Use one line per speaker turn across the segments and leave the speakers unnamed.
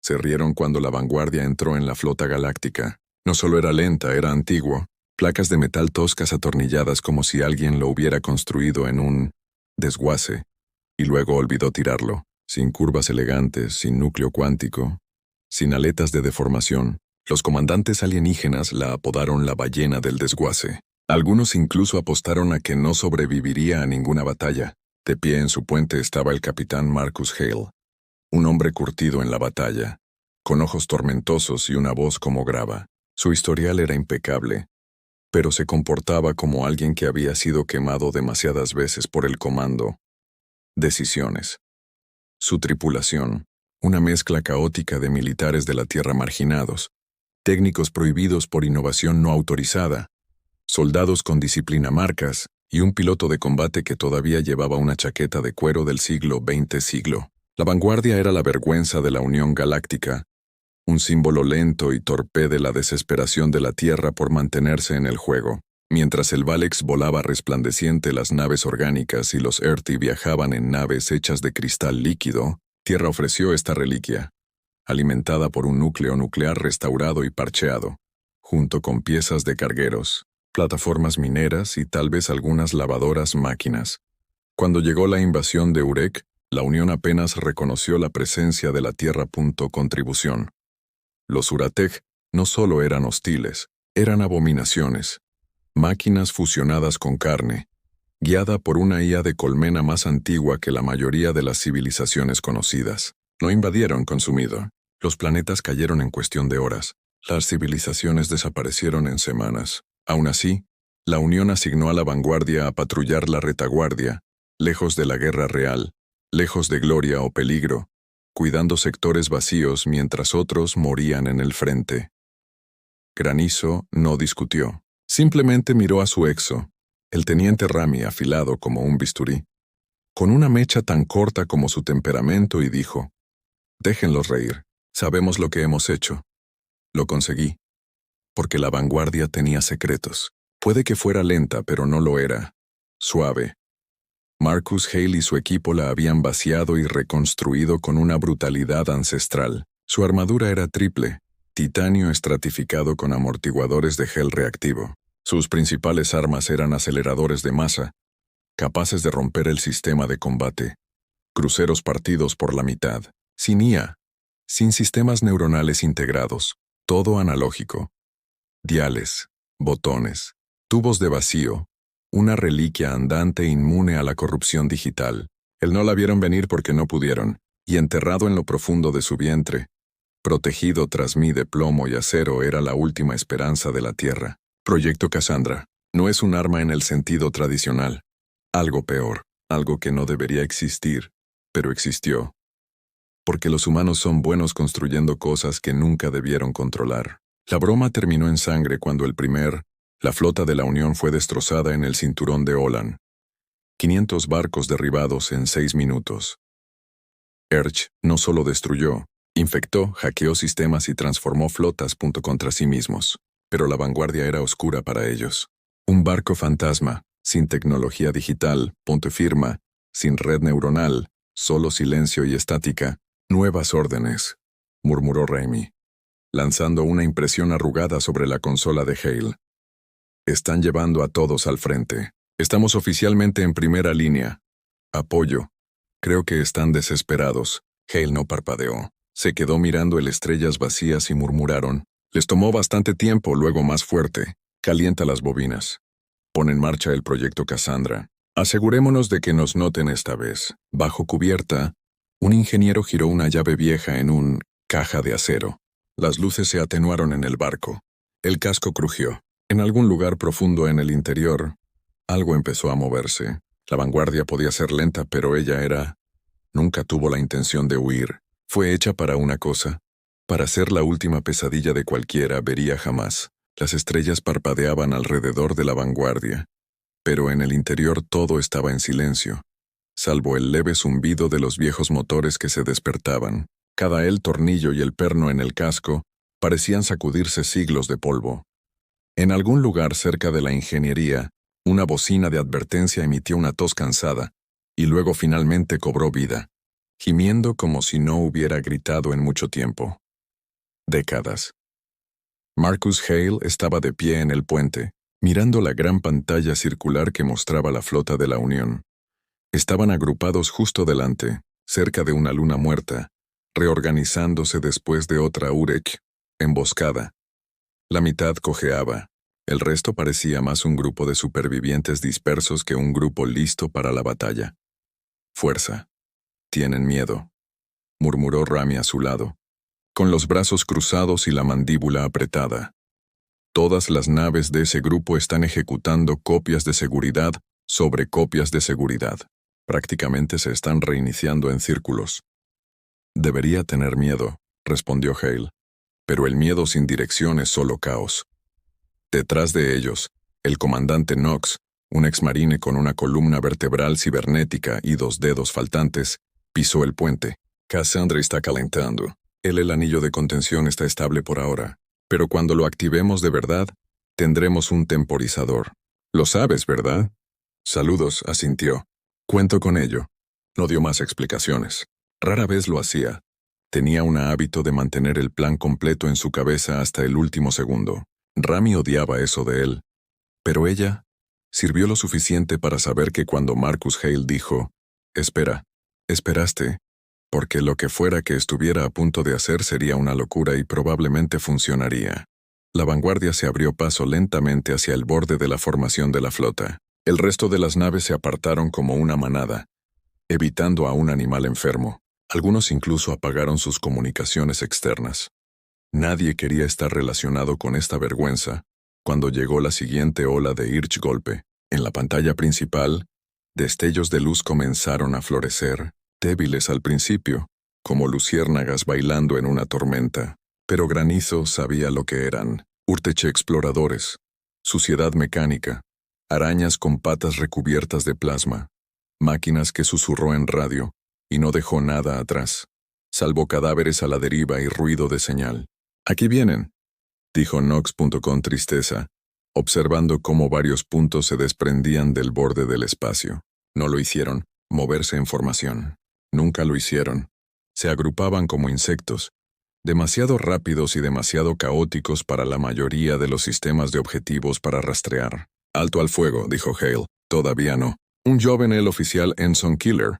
Se rieron cuando la vanguardia entró en la flota galáctica. No solo era lenta, era antiguo. Placas de metal toscas atornilladas como si alguien lo hubiera construido en un desguace, y luego olvidó tirarlo, sin curvas elegantes, sin núcleo cuántico, sin aletas de deformación. Los comandantes alienígenas la apodaron la ballena del desguace. Algunos incluso apostaron a que no sobreviviría a ninguna batalla. De pie en su puente estaba el capitán Marcus Hale, un hombre curtido en la batalla, con ojos tormentosos y una voz como grava. Su historial era impecable, pero se comportaba como alguien que había sido quemado demasiadas veces por el comando. Decisiones. Su tripulación, una mezcla caótica de militares de la Tierra marginados, técnicos prohibidos por innovación no autorizada, soldados con disciplina marcas y un piloto de combate que todavía llevaba una chaqueta de cuero del siglo XX. La vanguardia era la vergüenza de la Unión Galáctica, un símbolo lento y torpe de la desesperación de la Tierra por mantenerse en el juego. Mientras el Valex volaba resplandeciente, las naves orgánicas y los Earthy viajaban en naves hechas de cristal líquido, Tierra ofreció esta reliquia, alimentada por un núcleo nuclear restaurado y parcheado, junto con piezas de cargueros, plataformas mineras y tal vez algunas lavadoras máquinas. Cuando llegó la invasión de Urek, la Unión apenas reconoció la presencia de la Tierra. Contribución. Los Urateg no solo eran hostiles, eran abominaciones. Máquinas fusionadas con carne, guiada por una IA de colmena más antigua que la mayoría de las civilizaciones conocidas. No invadieron consumido. Los planetas cayeron en cuestión de horas. Las civilizaciones desaparecieron en semanas. Aún así, la Unión asignó a la vanguardia a patrullar la retaguardia, lejos de la guerra real, lejos de gloria o peligro, cuidando sectores vacíos mientras otros morían en el frente. Granizo no discutió. Simplemente miró a su exo, el teniente Rami afilado como un bisturí, con una mecha tan corta como su temperamento, y dijo: «Déjenlos reír, sabemos lo que hemos hecho. Lo conseguí. Porque la vanguardia tenía secretos. Puede que fuera lenta, pero no lo era. Suave. Marcus Hale y su equipo la habían vaciado y reconstruido con una brutalidad ancestral. Su armadura era triple, titanio estratificado con amortiguadores de gel reactivo. Sus principales armas eran aceleradores de masa, capaces de romper el sistema de combate. Cruceros partidos por la mitad. Sin IA, sin sistemas neuronales integrados, todo analógico. Diales, botones, tubos de vacío, una reliquia andante inmune a la corrupción digital. Él no la vieron venir porque no pudieron, y enterrado en lo profundo de su vientre, protegido tras mí de plomo y acero, era la última esperanza de la Tierra. Proyecto Cassandra no es un arma en el sentido tradicional. Algo peor, algo que no debería existir, pero existió. Porque los humanos son buenos construyendo cosas que nunca debieron controlar. La broma terminó en sangre cuando la flota de la Unión fue destrozada en el cinturón de Olan. 500 barcos derribados en 6 minutos. Erch no solo destruyó, infectó, hackeó sistemas y transformó flotas contra sí mismos. Pero la vanguardia era oscura para ellos. Un barco fantasma, sin tecnología digital, firma, sin red neuronal, solo silencio y estática. Nuevas órdenes, murmuró Raimi, lanzando una impresión arrugada sobre la consola de Hale. Están llevando a todos al frente. Estamos oficialmente en primera línea. Apoyo. Creo que están desesperados. Hale no parpadeó. Se quedó mirando el estrellas vacías y murmuraron: «Les tomó bastante tiempo, luego más fuerte. Calienta las bobinas. Pon en marcha el proyecto Cassandra. Asegurémonos de que nos noten esta vez». Bajo cubierta, un ingeniero giró una llave vieja en un caja de acero. Las luces se atenuaron en el barco. El casco crujió. En algún lugar profundo en el interior, algo empezó a moverse. La vanguardia podía ser lenta, pero ella nunca tuvo la intención de huir. Fue hecha para una cosa. Para ser la última pesadilla de cualquiera vería jamás. Las estrellas parpadeaban alrededor de la vanguardia, pero en el interior todo estaba en silencio, salvo el leve zumbido de los viejos motores que se despertaban. Cada tornillo y el perno en el casco parecían sacudirse siglos de polvo. En algún lugar cerca de la ingeniería, una bocina de advertencia emitió una tos cansada, y luego finalmente cobró vida. gimiendo como si no hubiera gritado en mucho tiempo. Décadas. Marcus Hale estaba de pie en el puente, mirando la gran pantalla circular que mostraba la flota de la Unión. Estaban agrupados justo delante, cerca de una luna muerta, reorganizándose después de otra Urek, emboscada. La mitad cojeaba, el resto parecía más un grupo de supervivientes dispersos que un grupo listo para la batalla. Fuerza. Tienen miedo, murmuró Rami a su lado, con los brazos cruzados y la mandíbula apretada. Todas las naves de ese grupo están ejecutando copias de seguridad sobre copias de seguridad. Prácticamente se están reiniciando en círculos. Debería tener miedo, respondió Hale, pero el miedo sin dirección es solo caos. Detrás de ellos, el comandante Knox, un exmarine con una columna vertebral cibernética y 2 dedos faltantes, pisó el puente. Cassandra está calentando. El anillo de contención está estable por ahora, pero cuando lo activemos de verdad, tendremos un temporizador. Lo sabes, ¿verdad? Saludos, asintió. Cuento con ello. No dio más explicaciones. Rara vez lo hacía. Tenía un hábito de mantener el plan completo en su cabeza hasta el último segundo. Rami odiaba eso de él. Pero ella sirvió lo suficiente para saber que cuando Marcus Hale dijo, «Espera, esperaste», porque lo que fuera que estuviera a punto de hacer sería una locura y probablemente funcionaría. La vanguardia se abrió paso lentamente hacia el borde de la formación de la flota. El resto de las naves se apartaron como una manada, evitando a un animal enfermo. Algunos incluso apagaron sus comunicaciones externas. Nadie quería estar relacionado con esta vergüenza. Cuando llegó la siguiente ola de Hirschgolpe, en la pantalla principal, destellos de luz comenzaron a florecer, débiles al principio, como luciérnagas bailando en una tormenta. Pero Granizo sabía lo que eran: Urteche exploradores, suciedad mecánica, arañas con patas recubiertas de plasma, máquinas que susurró en radio, y no dejó nada atrás, salvo cadáveres a la deriva y ruido de señal. «Aquí vienen», dijo Knox con tristeza, observando cómo varios puntos se desprendían del borde del espacio. No lo hicieron, moverse en formación. Nunca lo hicieron. Se agrupaban como insectos, demasiado rápidos y demasiado caóticos para la mayoría de los sistemas de objetivos para rastrear. «Alto al fuego», dijo Hale. «Todavía no». Un joven, el oficial Ensign Killer,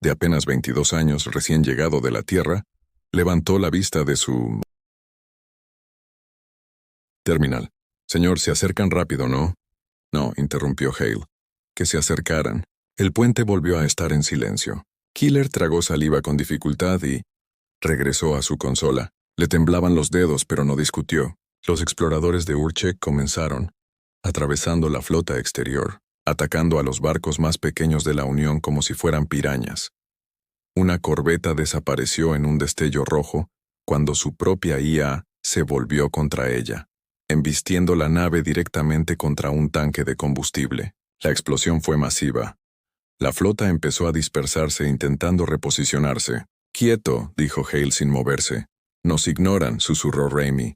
de apenas 22 años, recién llegado de la Tierra, levantó la vista de su terminal. «Señor, se acercan rápido, ¿no?» «No», interrumpió Hale. «Que se acercaran». El puente volvió a estar en silencio. Killer tragó saliva con dificultad y regresó a su consola. Le temblaban los dedos, pero no discutió. Los exploradores de Urchek comenzaron, atravesando la flota exterior, atacando a los barcos más pequeños de la Unión como si fueran pirañas. Una corbeta desapareció en un destello rojo cuando su propia IA se volvió contra ella, embistiendo la nave directamente contra un tanque de combustible. La explosión fue masiva. La flota empezó a dispersarse intentando reposicionarse. «Quieto», dijo Hale sin moverse. «Nos ignoran», susurró Raimi.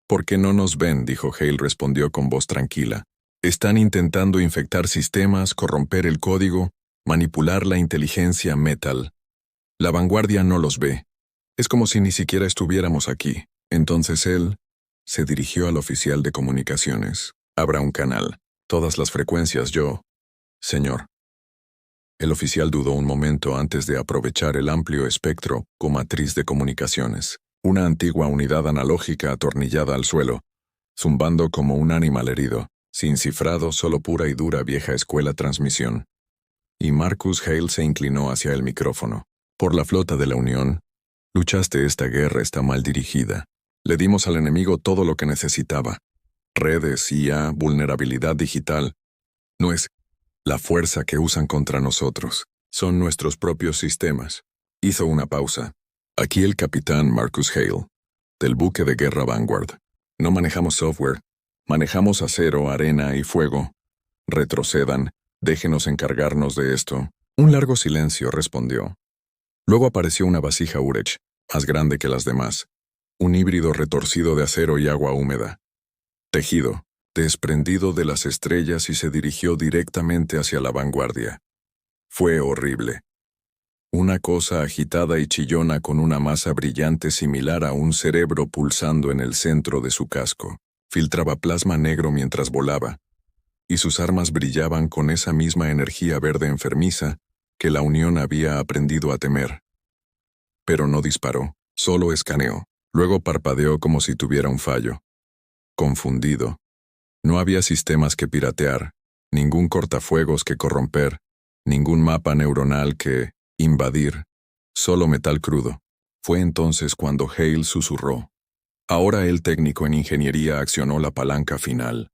«¿Por qué no nos ven?», dijo Hale, respondió con voz tranquila. «Están intentando infectar sistemas, corromper el código, manipular la inteligencia Metal. La vanguardia no los ve. Es como si ni siquiera estuviéramos aquí». Entonces él se dirigió al oficial de comunicaciones. «Abra un canal. Todas las frecuencias, yo». «Señor». El oficial dudó un momento antes de aprovechar el amplio espectro como matriz de comunicaciones. Una antigua unidad analógica atornillada al suelo, zumbando como un animal herido, sin cifrado, solo pura y dura vieja escuela transmisión. Y Marcus Hale se inclinó hacia el micrófono. «Por la flota de la Unión, luchaste. Esta guerra está mal dirigida. Le dimos al enemigo todo lo que necesitaba. Redes, IA, vulnerabilidad digital. No es la fuerza que usan contra nosotros. Son nuestros propios sistemas». Hizo una pausa. «Aquí el capitán Marcus Hale, del buque de guerra Vanguard. No manejamos software. Manejamos acero, arena y fuego. Retrocedan. Déjenos encargarnos de esto». Un largo silencio respondió. Luego apareció una vasija Urech, más grande que las demás. Un híbrido retorcido de acero y agua húmeda. Tejido, desprendido de las estrellas, y se dirigió directamente hacia la vanguardia. Fue horrible. Una cosa agitada y chillona con una masa brillante similar a un cerebro pulsando en el centro de su casco. Filtraba plasma negro mientras volaba, y sus armas brillaban con esa misma energía verde enfermiza que la Unión había aprendido a temer. Pero no disparó, solo escaneó. Luego parpadeó como si tuviera un fallo. Confundido. No había sistemas que piratear, ningún cortafuegos que corromper, ningún mapa neuronal que invadir, solo metal crudo. Fue entonces cuando Hale susurró. Ahora el técnico en ingeniería accionó la palanca final.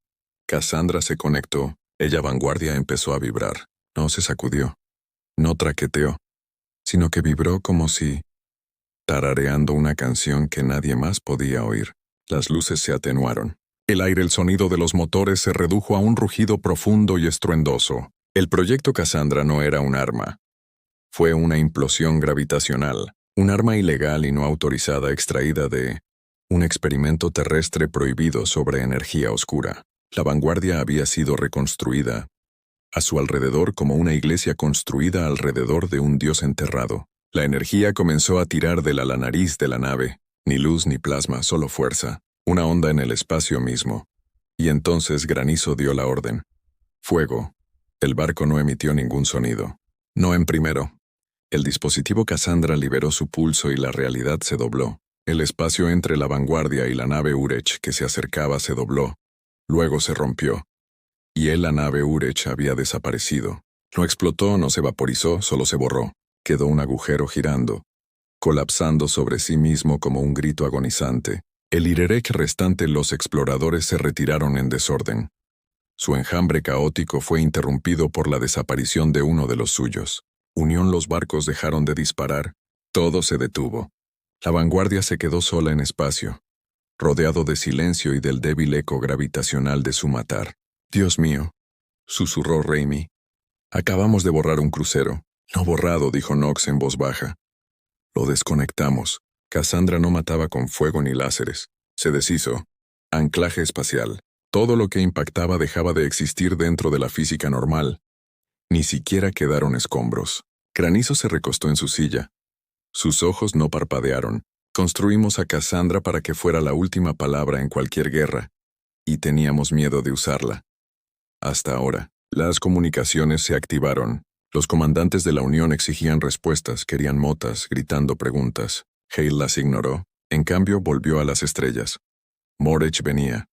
Cassandra se conectó, ella vanguardia empezó a vibrar. No se sacudió, no traqueteó, sino que vibró como si tarareando una canción que nadie más podía oír. Las luces se atenuaron. El sonido de los motores se redujo a un rugido profundo y estruendoso. El proyecto Cassandra no era un arma. Fue una implosión gravitacional, un arma ilegal y no autorizada extraída de un experimento terrestre prohibido sobre energía oscura. La vanguardia había sido reconstruida a su alrededor como una iglesia construida alrededor de un dios enterrado. La energía comenzó a tirar de la nariz de la nave, ni luz ni plasma, solo fuerza, una onda en el espacio mismo. Y entonces Granizo dio la orden. Fuego. El barco no emitió ningún sonido. No en primero. El dispositivo Cassandra liberó su pulso y la realidad se dobló. El espacio entre la vanguardia y la nave Urech que se acercaba se dobló. Luego se rompió. Y la nave Urech había desaparecido. No explotó, no se vaporizó, solo se borró. Quedó un agujero girando, colapsando sobre sí mismo como un grito agonizante. El Irerek restante, los exploradores se retiraron en desorden. Su enjambre caótico fue interrumpido por la desaparición de uno de los suyos. Los barcos dejaron de disparar. Todo se detuvo. La vanguardia se quedó sola en espacio, rodeado de silencio y del débil eco gravitacional de su matar. «Dios mío», susurró Raimi. «Acabamos de borrar un crucero». «No borrado», dijo Knox en voz baja. «Lo desconectamos». Cassandra no mataba con fuego ni láseres. Se deshizo. Anclaje espacial. Todo lo que impactaba dejaba de existir dentro de la física normal. Ni siquiera quedaron escombros. Granizo se recostó en su silla. Sus ojos no parpadearon. Construimos a Cassandra para que fuera la última palabra en cualquier guerra, y teníamos miedo de usarla. Hasta ahora, las comunicaciones se activaron. Los comandantes de la Unión exigían respuestas, querían motas, gritando preguntas. Hale las ignoró. En cambio, volvió a las estrellas. Morech venía.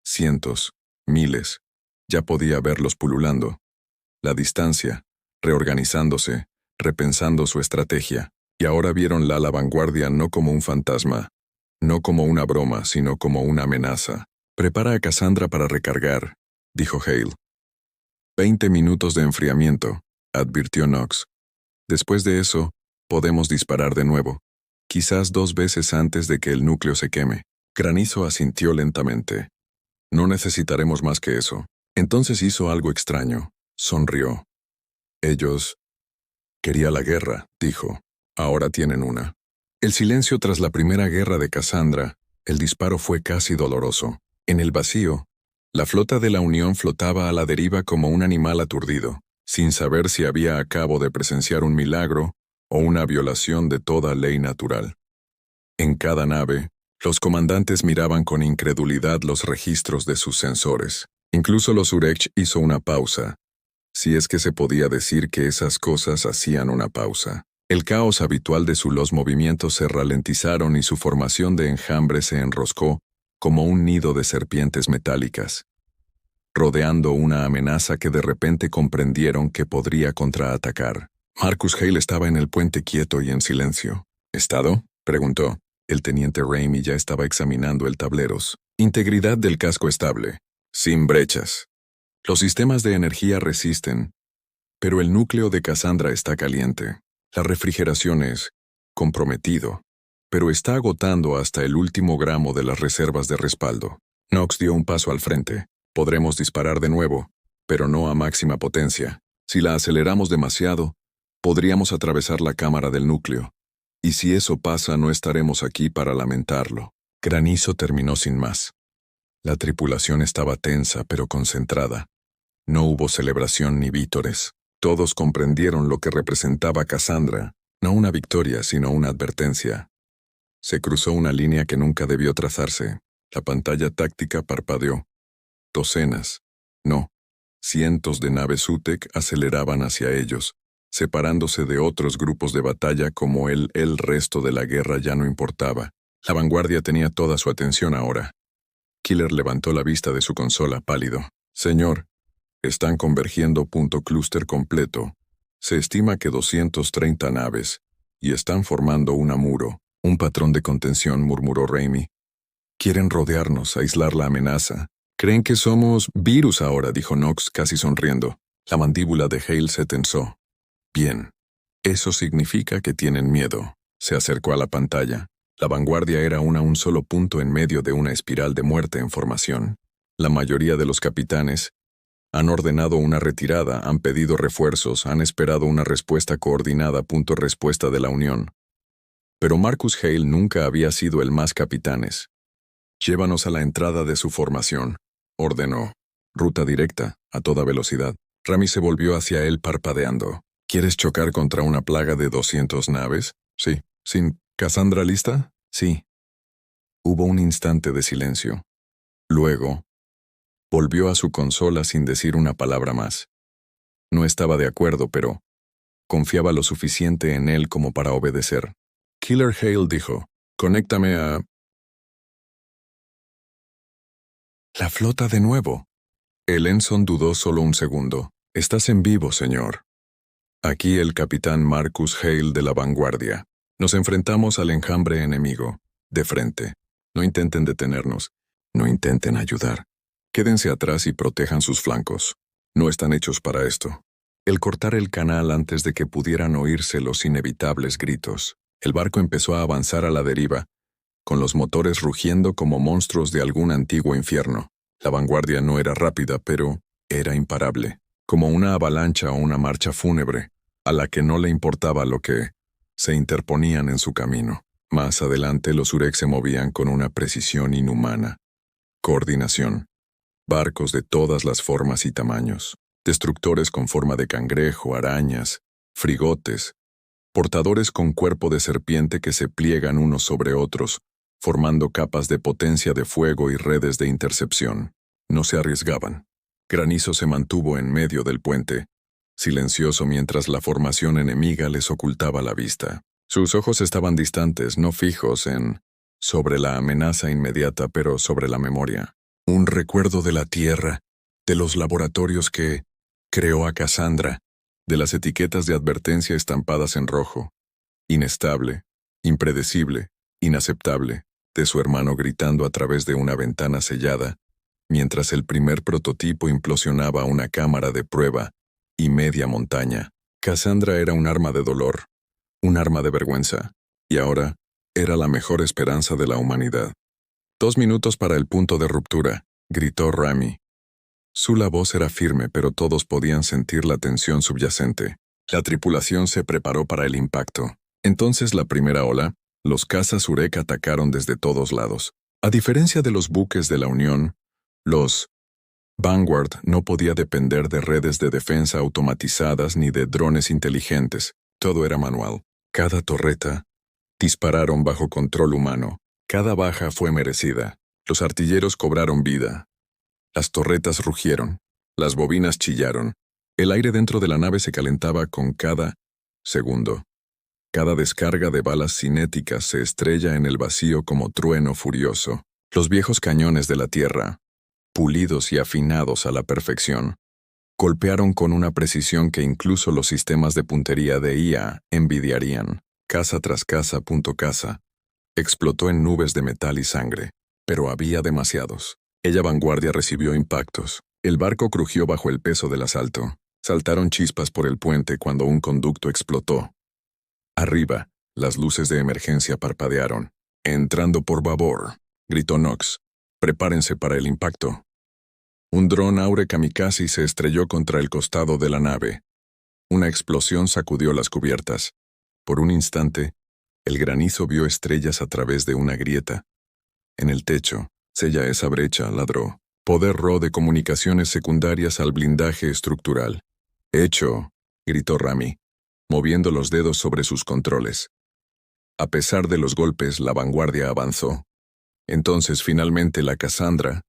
Cientos, miles. Ya podía verlos pululando. La distancia, reorganizándose, repensando su estrategia. Y ahora vieron la vanguardia no como un fantasma, no como una broma, sino como una amenaza. «Prepara a Cassandra para recargar», dijo Hale. 20 minutos de enfriamiento, advirtió Knox. Después de eso, podemos disparar de nuevo, quizás 2 veces antes de que el núcleo se queme. Granizo asintió lentamente. No necesitaremos más que eso. Entonces hizo algo extraño. Sonrió. Ellos... Quería la guerra, dijo. Ahora tienen una. El silencio tras la primera guerra de Cassandra, el disparo fue casi doloroso. En el vacío, la flota de la Unión flotaba a la deriva como un animal aturdido, sin saber si había acabo de presenciar un milagro o una violación de toda ley natural. En cada nave, los comandantes miraban con incredulidad los registros de sus sensores. Incluso los Urech hizo una pausa, si es que se podía decir que esas cosas hacían una pausa. El caos habitual de los movimientos se ralentizaron y su formación de enjambre se enroscó como un nido de serpientes metálicas, rodeando una amenaza que de repente comprendieron que podría contraatacar. Marcus Hale estaba en el puente quieto y en silencio. «¿Estado?», preguntó. El teniente Raimi ya estaba examinando el tableros. «Integridad del casco estable, sin brechas. Los sistemas de energía resisten, pero el núcleo de Cassandra está caliente. La refrigeración es comprometido, pero está agotando hasta el último gramo de las reservas de respaldo». Knox dio un paso al frente. «Podremos disparar de nuevo, pero no a máxima potencia. Si la aceleramos demasiado, podríamos atravesar la cámara del núcleo. Y si eso pasa, no estaremos aquí para lamentarlo». Granizo terminó sin más. La tripulación estaba tensa pero concentrada. No hubo celebración ni vítores. Todos comprendieron lo que representaba Cassandra, No una victoria, sino una advertencia. Se cruzó una línea que nunca debió trazarse. La pantalla táctica parpadeó. Docenas, no, cientos de naves UTEC aceleraban hacia ellos, separándose de otros grupos de batalla como el resto de la guerra ya no importaba. La vanguardia tenía toda su atención ahora. Killer levantó la vista de su consola pálido. Señor, están convergiendo punto clúster completo. Se estima que 230 naves, y están formando un muro, un patrón de contención, murmuró Raimi. Quieren rodearnos, aislar la amenaza. Creen que somos virus ahora, dijo Knox casi sonriendo. La mandíbula de Hale se tensó. Bien. Eso significa que tienen miedo. Se acercó a la pantalla. La vanguardia era un solo punto en medio de una espiral de muerte en formación. La mayoría de los capitanes han ordenado una retirada, han pedido refuerzos, han esperado una respuesta coordinada. Respuesta de la Unión. Pero Marcus Hale nunca había sido el más capitanes. Llévanos a la entrada de su formación, ordenó. Ruta directa, a toda velocidad. Rami se volvió hacia él parpadeando. ¿Quieres chocar contra una plaga de 200 naves? Sí. ¿Sin Cassandra lista? Sí. Hubo un instante de silencio. Luego, volvió a su consola sin decir una palabra más. No estaba de acuerdo, pero confiaba lo suficiente en él como para obedecer. Killer Hale dijo, «Conéctame a...» «La flota de nuevo». El ensign dudó solo un segundo. «Estás en vivo, señor». Aquí el capitán Marcus Hale de la vanguardia. Nos enfrentamos al enjambre enemigo, de frente. No intenten detenernos. No intenten ayudar. Quédense atrás y protejan sus flancos. No están hechos para esto. El cortar el canal antes de que pudieran oírse los inevitables gritos. El barco empezó a avanzar a la deriva, con los motores rugiendo como monstruos de algún antiguo infierno. La vanguardia no era rápida, pero era imparable, como una avalancha o una marcha fúnebre, a la que no le importaba lo que se interponían en su camino. Más adelante los Urek se movían con una precisión inhumana. Coordinación. Barcos de todas las formas y tamaños. Destructores con forma de cangrejo, arañas, frigotes. Portadores con cuerpo de serpiente que se pliegan unos sobre otros, formando capas de potencia de fuego y redes de intercepción. No se arriesgaban. Granizo se mantuvo en medio del puente, silencioso mientras la formación enemiga les ocultaba la vista. Sus ojos estaban distantes, no fijos sobre la amenaza inmediata, pero sobre la memoria. Un recuerdo de la Tierra, de los laboratorios que creó a Cassandra, de las etiquetas de advertencia estampadas en rojo. Inestable, impredecible, inaceptable, de su hermano gritando a través de una ventana sellada, mientras el primer prototipo implosionaba una cámara de prueba y media montaña. Cassandra era un arma de dolor, un arma de vergüenza, y ahora era la mejor esperanza de la humanidad. 2 minutos para el punto de ruptura, gritó Rami. Su voz era firme, pero todos podían sentir la tensión subyacente. La tripulación se preparó para el impacto. Entonces la primera ola, los cazas Urek atacaron desde todos lados. A diferencia de los buques de la Unión, los Vanguard no podía depender de redes de defensa automatizadas ni de drones inteligentes. Todo era manual. Cada torreta dispararon bajo control humano. Cada baja fue merecida. Los artilleros cobraron vida. Las torretas rugieron. Las bobinas chillaron. El aire dentro de la nave se calentaba con cada segundo. Cada descarga de balas cinéticas se estrella en el vacío como trueno furioso. Los viejos cañones de la Tierra, pulidos y afinados a la perfección, golpearon con una precisión que incluso los sistemas de puntería de IA envidiarían. Casa tras casa, casa. Explotó en nubes de metal y sangre, pero había demasiados. Ella vanguardia recibió impactos. El barco crujió bajo el peso del asalto. Saltaron chispas por el puente cuando un conducto explotó. Arriba, las luces de emergencia parpadearon. «Entrando por babor», gritó Knox. «Prepárense para el impacto». Un dron Aure kamikaze se estrelló contra el costado de la nave. Una explosión sacudió las cubiertas. Por un instante, el granizo vio estrellas a través de una grieta. En el techo, «Sella esa brecha», ladró. «Poder RO de comunicaciones secundarias al blindaje estructural». «Hecho», gritó Rami. moviendo los dedos sobre sus controles. A pesar de los golpes, la vanguardia avanzó. Entonces, finalmente, la Cassandra.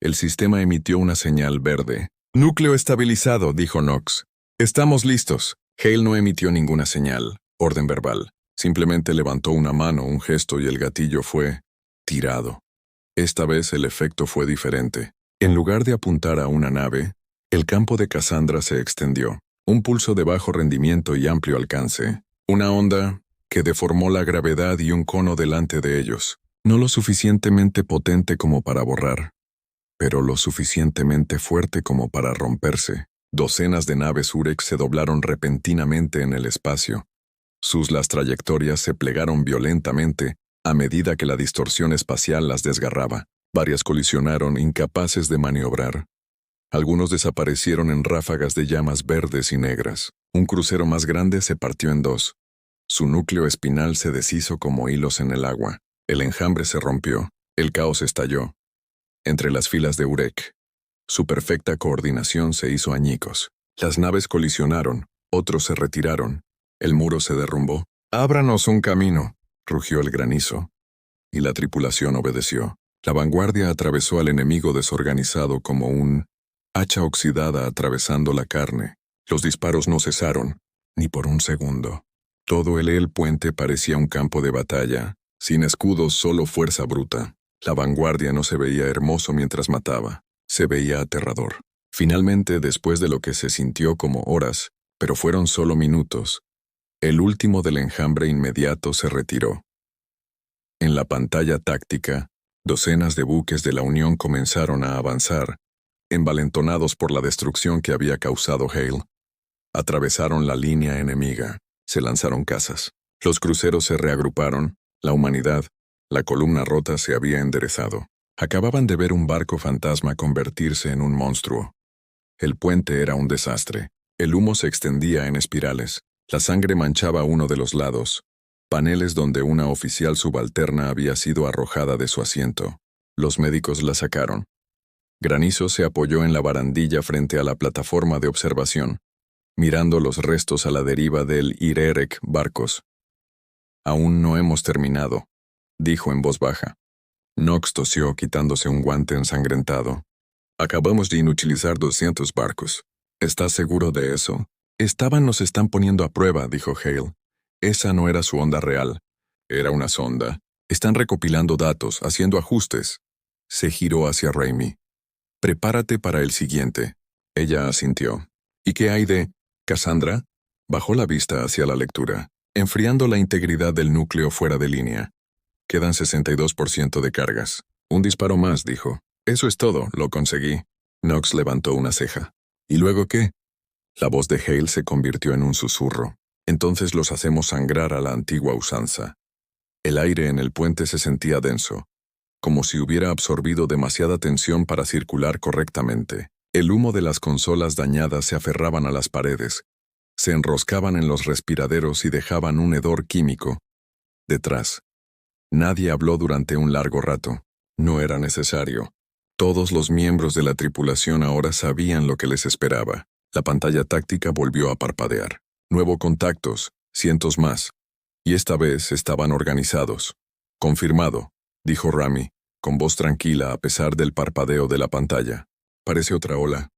El sistema emitió una señal verde. «Núcleo estabilizado», dijo Knox. «Estamos listos». Hale no emitió ninguna señal, orden verbal. Simplemente levantó una mano, un gesto, y el gatillo fue tirado. Esta vez el efecto fue diferente. En lugar de apuntar a una nave, el campo de Cassandra se extendió. Un pulso de bajo rendimiento y amplio alcance. Una onda que deformó la gravedad y un cono delante de ellos. No lo suficientemente potente como para borrar, pero lo suficientemente fuerte como para romperse. Docenas de naves Urex se doblaron repentinamente en el espacio. Las trayectorias se plegaron violentamente a medida que la distorsión espacial las desgarraba. Varias colisionaron, incapaces de maniobrar. Algunos desaparecieron en ráfagas de llamas verdes y negras. Un crucero más grande se partió en dos. Su núcleo espinal se deshizo como hilos en el agua. El enjambre se rompió. El caos estalló entre las filas de Urek. Su perfecta coordinación se hizo añicos. Las naves colisionaron, otros se retiraron. El muro se derrumbó. «Ábranos un camino», rugió el granizo. Y la tripulación obedeció. La vanguardia atravesó al enemigo desorganizado como un hacha oxidada atravesando la carne. Los disparos no cesaron, ni por un segundo. Todo el puente parecía un campo de batalla, sin escudos, solo fuerza bruta. La vanguardia no se veía hermoso mientras mataba, se veía aterrador. Finalmente, después de lo que se sintió como horas, pero fueron solo minutos, el último del enjambre inmediato se retiró. En la pantalla táctica, docenas de buques de la Unión comenzaron a avanzar, envalentonados por la destrucción que había causado Hale. Atravesaron la línea enemiga, se lanzaron cazas. Los cruceros se reagruparon, la humanidad, la columna rota se había enderezado. Acababan de ver un barco fantasma convertirse en un monstruo. El puente era un desastre. El humo se extendía en espirales. La sangre manchaba uno de los lados. Paneles donde una oficial subalterna había sido arrojada de su asiento. Los médicos la sacaron. Granizo se apoyó en la barandilla frente a la plataforma de observación, mirando los restos a la deriva del Irerek barcos. «Aún no hemos terminado», dijo en voz baja. Knox tosió quitándose un guante ensangrentado. «Acabamos de inutilizar 200 barcos. ¿Estás seguro de eso?» Nos están poniendo a prueba», dijo Hale. «Esa no era su onda real. Era una sonda. Están recopilando datos, haciendo ajustes». Se giró hacia Raimi. «Prepárate para el siguiente». Ella asintió. «¿Y qué hay de Cassandra?» Bajó la vista hacia la lectura, enfriando la integridad del núcleo fuera de línea. «Quedan 62% de cargas». «Un disparo más», dijo. «Eso es todo, lo conseguí». Knox levantó una ceja. «¿Y luego qué?» La voz de Hale se convirtió en un susurro. «Entonces los hacemos sangrar a la antigua usanza». El aire en el puente se sentía denso, como si hubiera absorbido demasiada tensión para circular correctamente. El humo de las consolas dañadas se aferraban a las paredes, se enroscaban en los respiraderos y dejaban un hedor químico. Detrás. Nadie habló durante un largo rato. No era necesario. Todos los miembros de la tripulación ahora sabían lo que les esperaba. La pantalla táctica volvió a parpadear. Nuevos contactos, cientos más. Y esta vez estaban organizados. «Confirmado», dijo Rami, con voz tranquila a pesar del parpadeo de la pantalla. «Parece otra ola.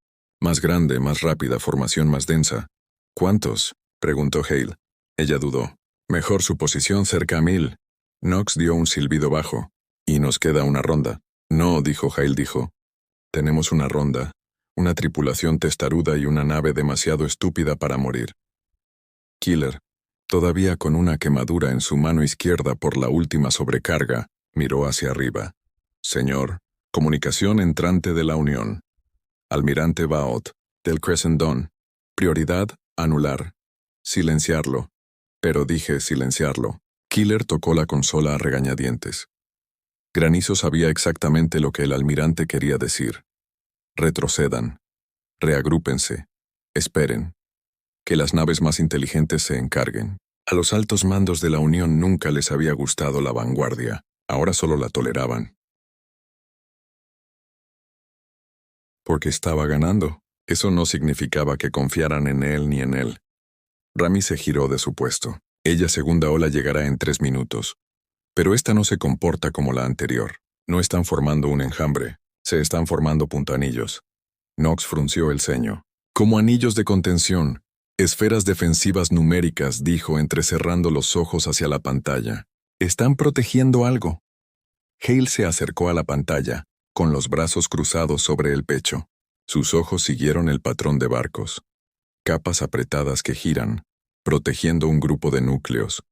Más grande, más rápida, formación más densa». «¿Cuántos?», preguntó Hale. Ella dudó. «Mejor su posición cerca a 1000». Knox dio un silbido bajo. «Y nos queda una ronda». «No», dijo Hale, dijo. «Tenemos una ronda. Una tripulación testaruda y una nave demasiado estúpida para morir». Killer, todavía con una quemadura en su mano izquierda por la última sobrecarga, miró hacia arriba. «Señor, comunicación entrante de la Unión. Almirante Baot, del Crescent Dawn. Prioridad, anular. Silenciarlo». Pero dije silenciarlo. Killer tocó la consola a regañadientes. Granizo sabía exactamente lo que el almirante quería decir. «Retrocedan. Reagrúpense. Esperen. Que las naves más inteligentes se encarguen». A los altos mandos de la Unión nunca les había gustado la vanguardia. Ahora solo la toleraban. Porque estaba ganando. Eso no significaba que confiaran en él ni en él. Rami se giró de su puesto. Ella segunda ola llegará en 3 minutos. Pero esta no se comporta como la anterior. No están formando un enjambre. Se están formando puntanillos. Knox frunció el ceño. Como anillos de contención. Esferas defensivas numéricas, dijo entrecerrando los ojos hacia la pantalla. Están protegiendo algo. Hale se acercó a la pantalla, con los brazos cruzados sobre el pecho. Sus ojos siguieron el patrón de barcos. Capas apretadas que giran, protegiendo un grupo de núcleos.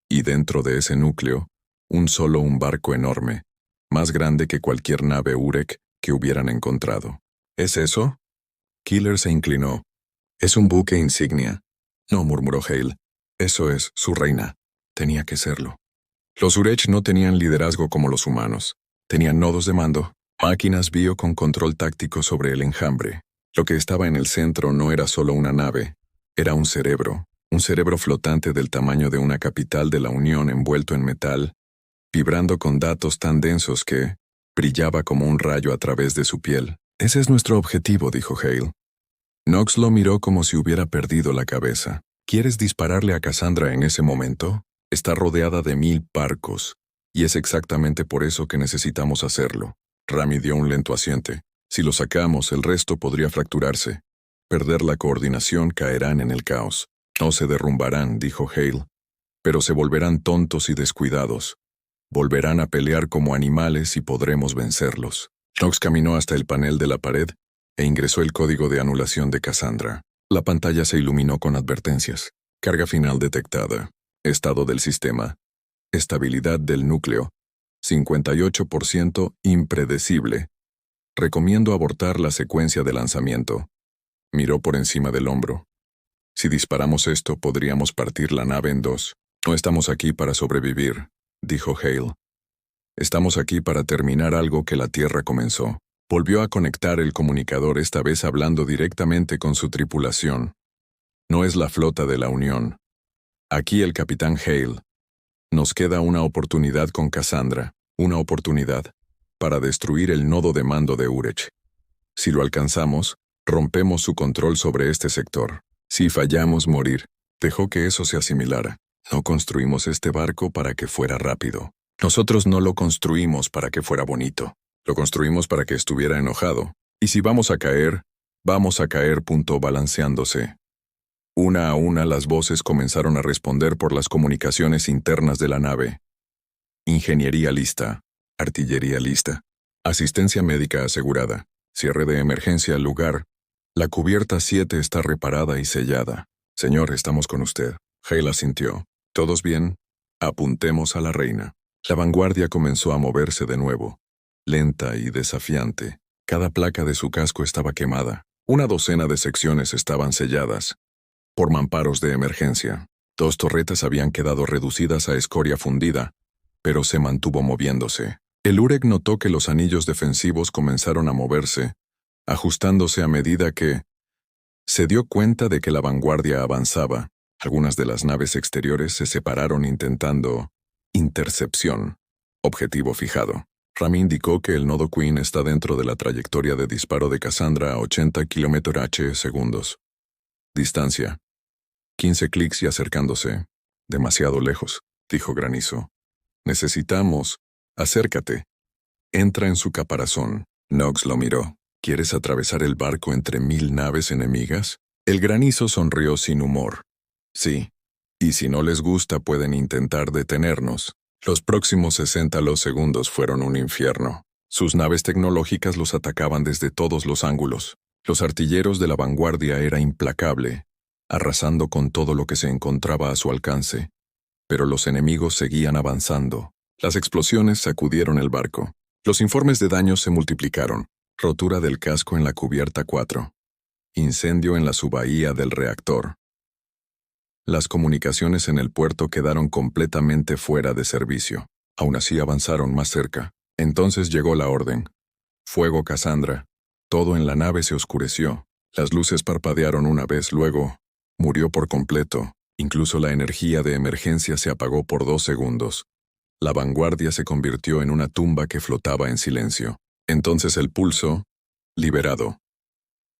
Y dentro de ese núcleo, un barco enorme, más grande que cualquier nave Urek que hubieran encontrado. ¿Es eso? Killer se inclinó. Es un buque insignia. No, murmuró Hale. Eso es, su reina. Tenía que serlo. Los Urech no tenían liderazgo como los humanos. Tenían nodos de mando, máquinas bio con control táctico sobre el enjambre. Lo que estaba en el centro no era solo una nave, era un cerebro flotante del tamaño de una capital de la Unión envuelto en metal, vibrando con datos tan densos que brillaba como un rayo a través de su piel. Ese es nuestro objetivo, dijo Hale. Knox lo miró como si hubiera perdido la cabeza. ¿Quieres dispararle a Cassandra en ese momento? Está rodeada de 1000 barcos, y es exactamente por eso que necesitamos hacerlo. Rami dio un lento asiente. Si lo sacamos, el resto podría fracturarse. Perder la coordinación, caerán en el caos. No se derrumbarán, dijo Hale, pero se volverán tontos y descuidados. Volverán a pelear como animales y podremos vencerlos. Knox caminó hasta el panel de la pared e ingresó el código de anulación de Cassandra. La pantalla se iluminó con advertencias. Carga final detectada. Estado del sistema. Estabilidad del núcleo. 58% impredecible. Recomiendo abortar la secuencia de lanzamiento. Miró por encima del hombro. Si disparamos esto, podríamos partir la nave en 2. No estamos aquí para sobrevivir, dijo Hale. Estamos aquí para terminar algo que la Tierra comenzó. Volvió a conectar el comunicador, esta vez hablando directamente con su tripulación. No es la flota de la Unión. Aquí el capitán Hale. Nos queda una oportunidad con Cassandra, una oportunidad para destruir el nodo de mando de Urech. Si lo alcanzamos, rompemos su control sobre este sector. Si fallamos, morir. Dejó que eso se asimilara. No construimos este barco para que fuera rápido. Nosotros no lo construimos para que fuera bonito. Lo construimos para que estuviera enojado. Y si vamos a caer, balanceándose. Una a una las voces comenzaron a responder por las comunicaciones internas de la nave. Ingeniería lista. Artillería lista. Asistencia médica asegurada. Cierre de emergencia al lugar. La cubierta 7 está reparada y sellada. Señor, estamos con usted. Hale asintió. ¿Todos bien? Apuntemos a la reina. La vanguardia comenzó a moverse de nuevo. Lenta y desafiante. Cada placa de su casco estaba quemada. Una docena de secciones estaban selladas. Por mamparos de emergencia. 2 torretas habían quedado reducidas a escoria fundida, pero se mantuvo moviéndose. El Urek notó que los anillos defensivos comenzaron a moverse, ajustándose a medida que se dio cuenta de que la vanguardia avanzaba. Algunas de las naves exteriores se separaron intentando intercepción. Objetivo fijado. Rami indicó que el nodo Queen está dentro de la trayectoria de disparo de Cassandra a 80 km/h segundos. Distancia. 15 clics y acercándose. Demasiado lejos, dijo Granizo. Necesitamos. Acércate. Entra en su caparazón. Knox lo miró. ¿Quieres atravesar el barco entre 1000 naves enemigas? El Granizo sonrió sin humor. Sí. Y si no les gusta pueden intentar detenernos. Los próximos 60 segundos fueron un infierno. Sus naves tecnológicas los atacaban desde todos los ángulos. Los artilleros de la vanguardia era implacable, arrasando con todo lo que se encontraba a su alcance. Pero los enemigos seguían avanzando. Las explosiones sacudieron el barco. Los informes de daños se multiplicaron. Rotura del casco en la cubierta 4. Incendio en la subbahía del reactor. Las comunicaciones en el puerto quedaron completamente fuera de servicio. Aún así avanzaron más cerca. Entonces llegó la orden. Fuego, Cassandra. Todo en la nave se oscureció. Las luces parpadearon una vez, luego murió por completo. Incluso la energía de emergencia se apagó por 2 segundos. La vanguardia se convirtió en una tumba que flotaba en silencio. Entonces el pulso, liberado.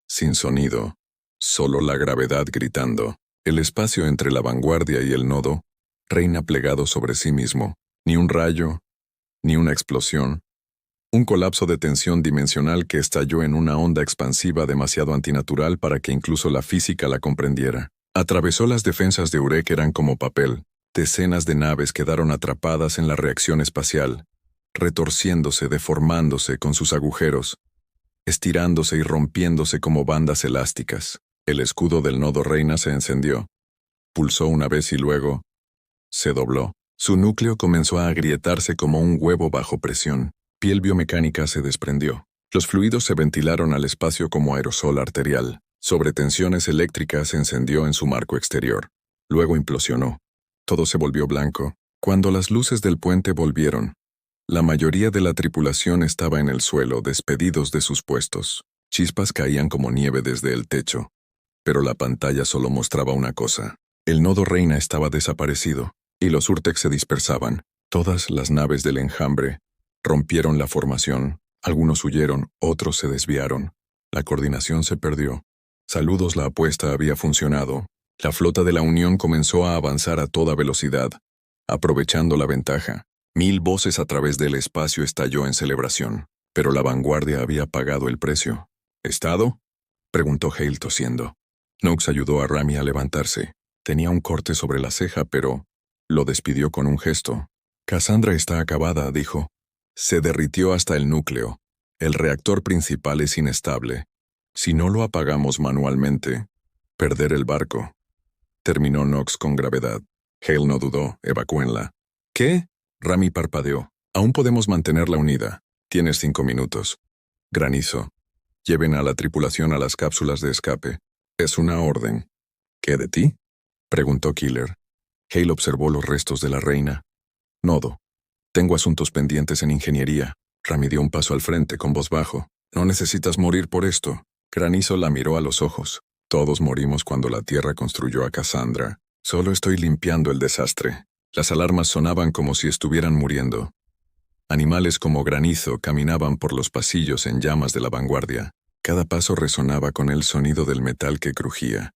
Sin sonido, solo la gravedad gritando. El espacio entre la vanguardia y el nodo reina plegado sobre sí mismo. Ni un rayo, ni una explosión. Un colapso de tensión dimensional que estalló en una onda expansiva demasiado antinatural para que incluso la física la comprendiera. Atravesó las defensas de Urek eran como papel. Decenas de naves quedaron atrapadas en la reacción espacial, retorciéndose, deformándose con sus agujeros, estirándose y rompiéndose como bandas elásticas. El escudo del nodo reina se encendió. Pulsó una vez y luego se dobló. Su núcleo comenzó a agrietarse como un huevo bajo presión. Piel biomecánica se desprendió. Los fluidos se ventilaron al espacio como aerosol arterial. Sobretensiones eléctricas se encendió en su marco exterior. Luego implosionó. Todo se volvió blanco. Cuando las luces del puente volvieron, la mayoría de la tripulación estaba en el suelo, despedidos de sus puestos. Chispas caían como nieve desde el techo. Pero la pantalla solo mostraba una cosa. El nodo reina estaba desaparecido, y los Urtex se dispersaban. Todas las naves del enjambre rompieron la formación. Algunos huyeron, otros se desviaron. La coordinación se perdió. Saludos, la apuesta había funcionado. La flota de la Unión comenzó a avanzar a toda velocidad, aprovechando la ventaja. 1000 voces a través del espacio estalló en celebración. Pero la vanguardia había pagado el precio. ¿Estado?, preguntó Hale tosiendo. Nox ayudó a Rami a levantarse. Tenía un corte sobre la ceja, pero lo despidió con un gesto. Cassandra está acabada, dijo. Se derritió hasta el núcleo. El reactor principal es inestable. Si no lo apagamos manualmente, perder el barco. Terminó Nox con gravedad. Hale no dudó, evacúenla. ¿Qué? Rami parpadeó. Aún podemos mantenerla unida. Tienes 5 minutos. Granizo. Lleven a la tripulación a las cápsulas de escape. Es una orden. ¿Qué de ti?, preguntó Killer. Hale observó los restos de la reina. Nodo. Tengo asuntos pendientes en ingeniería. Rami dio un paso al frente con voz bajo. No necesitas morir por esto. Granizo la miró a los ojos. Todos morimos cuando la Tierra construyó a Cassandra. Solo estoy limpiando el desastre. Las alarmas sonaban como si estuvieran muriendo. Animales como Granizo caminaban por los pasillos en llamas de la vanguardia. Cada paso resonaba con el sonido del metal que crujía.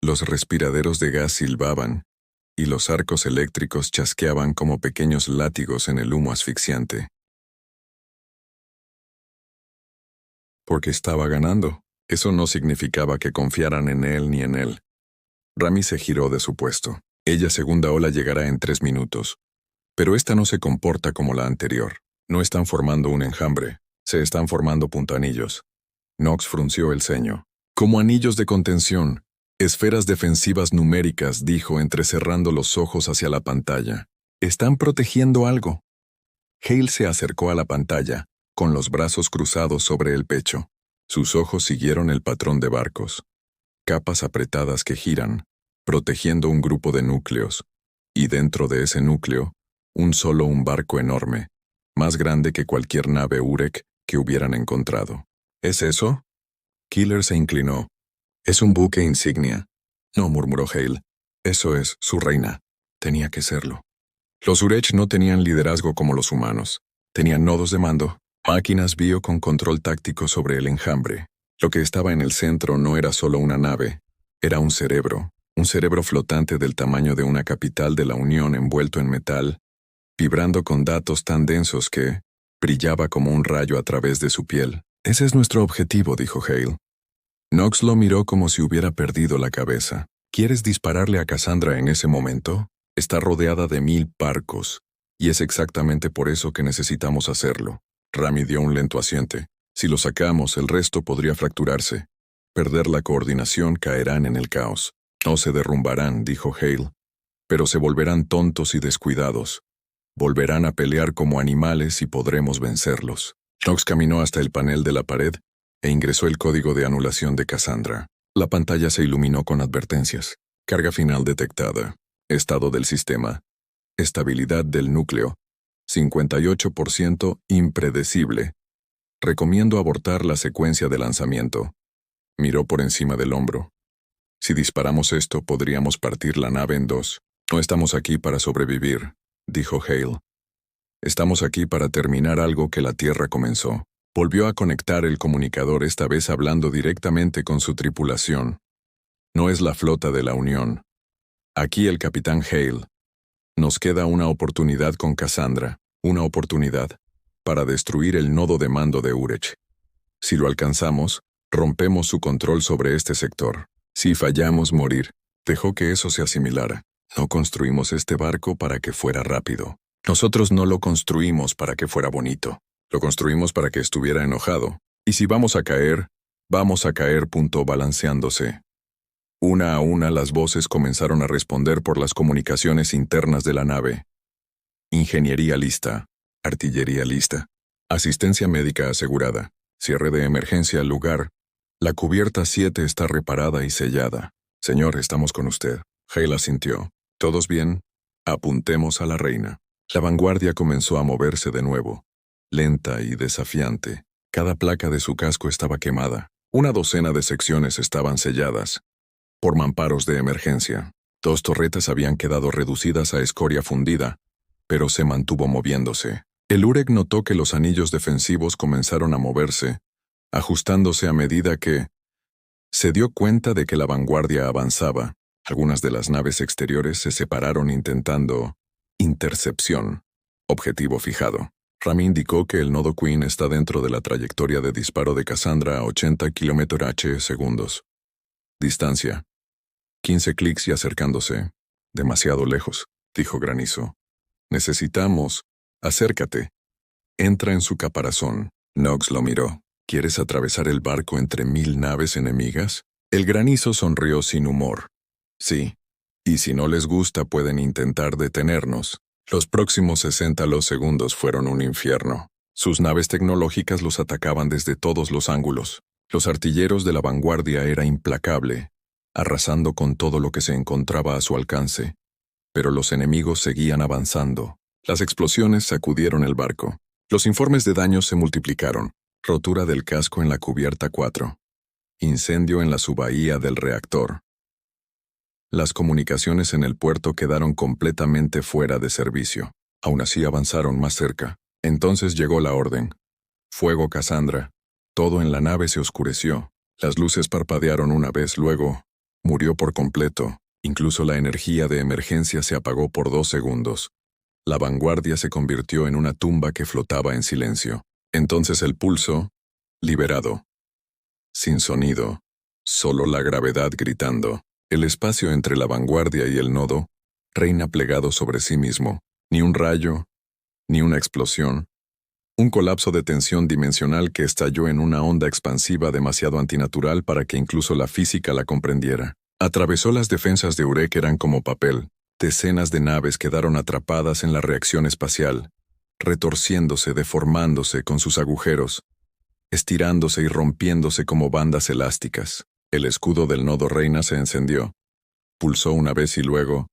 Los respiraderos de gas silbaban, y los arcos eléctricos chasqueaban como pequeños látigos en el humo asfixiante. Porque estaba ganando. Eso no significaba que confiaran en él ni en él. Rami se giró de su puesto. Ella segunda ola llegará en 3 minutos. Pero esta no se comporta como la anterior. No están formando un enjambre. Se están formando puntanillos. Nox frunció el ceño. Como anillos de contención. Esferas defensivas numéricas, dijo entrecerrando los ojos hacia la pantalla. Están protegiendo algo. Hale se acercó a la pantalla, con los brazos cruzados sobre el pecho. Sus ojos siguieron el patrón de barcos. Capas apretadas que giran, protegiendo un grupo de núcleos. Y dentro de ese núcleo, un barco enorme, más grande que cualquier nave Urek que hubieran encontrado. ¿Es eso? Killer se inclinó. Es un buque insignia. No, murmuró Hale. Eso es, su reina. Tenía que serlo. Los Urech no tenían liderazgo como los humanos. Tenían nodos de mando, máquinas bio con control táctico sobre el enjambre. Lo que estaba en el centro no era solo una nave, era un cerebro flotante del tamaño de una capital de la Unión envuelto en metal, vibrando con datos tan densos que brillaba como un rayo a través de su piel. Ese es nuestro objetivo, dijo Hale. Nox lo miró como si hubiera perdido la cabeza. ¿Quieres dispararle a Cassandra en ese momento? Está rodeada de 1000 barcos, y es exactamente por eso que necesitamos hacerlo. Rami dio un lento asiente. Si lo sacamos, el resto podría fracturarse. Perder la coordinación, caerán en el caos. No se derrumbarán, dijo Hale, pero se volverán tontos y descuidados. Volverán a pelear como animales y podremos vencerlos. Nox caminó hasta el panel de la pared e ingresó el código de anulación de Cassandra. La pantalla se iluminó con advertencias. Carga final detectada. Estado del sistema. Estabilidad del núcleo. 58% impredecible. Recomiendo abortar la secuencia de lanzamiento. Miró por encima del hombro. Si disparamos esto, podríamos partir la nave en 2. No estamos aquí para sobrevivir, dijo Hale. Estamos aquí para terminar algo que la Tierra comenzó. Volvió a conectar el comunicador, esta vez hablando directamente con su tripulación. No es la flota de la Unión. Aquí el capitán Hale. Nos queda una oportunidad con Cassandra, una oportunidad para destruir el nodo de mando de Urech. Si lo alcanzamos, rompemos su control sobre este sector. Si fallamos, morir. Dejó que eso se asimilara. No construimos este barco para que fuera rápido. Nosotros no lo construimos para que fuera bonito. Lo construimos para que estuviera enojado. Y si vamos a caer, vamos a caer. Balanceándose. Una a una las voces comenzaron a responder por las comunicaciones internas de la nave. Ingeniería lista. Artillería lista. Asistencia médica asegurada. Cierre de emergencia al lugar. La cubierta 7 está reparada y sellada. Señor, estamos con usted. Hale asintió. ¿Todos bien? Apuntemos a la reina. La vanguardia comenzó a moverse de nuevo. Lenta y desafiante. Cada placa de su casco estaba quemada. Una docena de secciones estaban selladas. Por mamparos de emergencia. 2 torretas habían quedado reducidas a escoria fundida, pero se mantuvo moviéndose. El Urech notó que los anillos defensivos comenzaron a moverse, ajustándose a medida que se dio cuenta de que la vanguardia avanzaba. Algunas de las naves exteriores se separaron intentando intercepción. Objetivo fijado. Rami indicó que el nodo Queen está dentro de la trayectoria de disparo de Cassandra a 80 km/h segundos. Distancia. 15 clics y acercándose. Demasiado lejos, dijo Granizo. Necesitamos. Acércate. Entra en su caparazón. Nox lo miró. ¿Quieres atravesar el barco entre 1000 naves enemigas? El Granizo sonrió sin humor. Sí. Y si no les gusta pueden intentar detenernos. Los próximos 60 segundos fueron un infierno. Sus naves tecnológicas los atacaban desde todos los ángulos. Los artilleros de la vanguardia era implacable, arrasando con todo lo que se encontraba a su alcance. Pero los enemigos seguían avanzando. Las explosiones sacudieron el barco. Los informes de daños se multiplicaron. Rotura del casco en la cubierta 4. Incendio en la subbahía del reactor. Las comunicaciones en el puerto quedaron completamente fuera de servicio. Aún así avanzaron más cerca. Entonces llegó la orden. Fuego, Cassandra. Todo en la nave se oscureció. Las luces parpadearon una vez, luego murió por completo. Incluso la energía de emergencia se apagó por 2 segundos. La vanguardia se convirtió en una tumba que flotaba en silencio. Entonces el pulso, liberado. Sin sonido, solo la gravedad gritando. El espacio entre la vanguardia y el nodo reina plegado sobre sí mismo. Ni un rayo, ni una explosión. Un colapso de tensión dimensional que estalló en una onda expansiva demasiado antinatural para que incluso la física la comprendiera. Atravesó las defensas de Urech, eran como papel. Decenas de naves quedaron atrapadas en la reacción espacial, retorciéndose, deformándose con sus agujeros, estirándose y rompiéndose como bandas elásticas. El escudo del nodo reina se encendió. Pulsó una vez y luego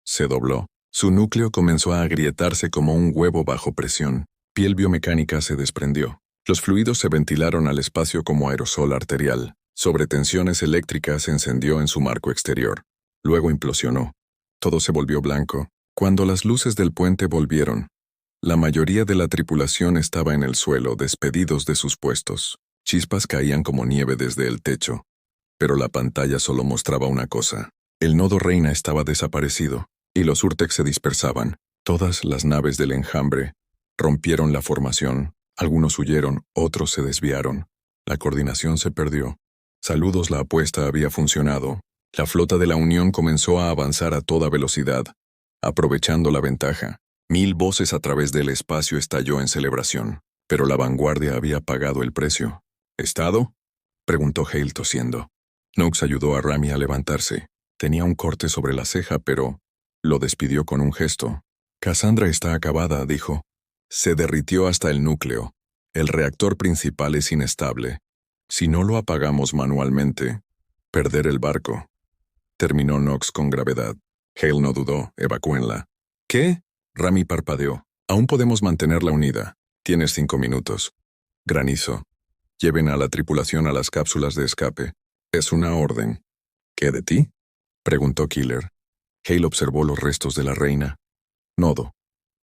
se dobló. Su núcleo comenzó a agrietarse como un huevo bajo presión. Piel biomecánica se desprendió. Los fluidos se ventilaron al espacio como aerosol arterial. Sobre tensiones eléctricas se encendió en su marco exterior. Luego implosionó. Todo se volvió blanco. Cuando las luces del puente volvieron, la mayoría de la tripulación estaba en el suelo, despedidos de sus puestos. Chispas caían como nieve desde el techo. Pero la pantalla solo mostraba una cosa. El nodo reina estaba desaparecido, y los Urtex se dispersaban. Todas las naves del enjambre rompieron la formación. Algunos huyeron, otros se desviaron. La coordinación se perdió. Saludos, la apuesta había funcionado. La flota de la Unión comenzó a avanzar a toda velocidad, aprovechando la ventaja. 1000 voces a través del espacio estalló en celebración. Pero la vanguardia había pagado el precio. ¿Estado?, preguntó Hale tosiendo. Nox ayudó a Rami a levantarse. Tenía un corte sobre la ceja, pero lo despidió con un gesto. Cassandra está acabada, dijo. Se derritió hasta el núcleo. El reactor principal es inestable. Si no lo apagamos manualmente, perder el barco. Terminó Nox con gravedad. Hale no dudó, evacúenla. ¿Qué? Rami parpadeó. Aún podemos mantenerla unida. Tienes 5 minutos. Granizo. Lleven a la tripulación a las cápsulas de escape. Es una orden. ¿Qué de ti?, preguntó Killer. Hale observó los restos de la reina. Nodo.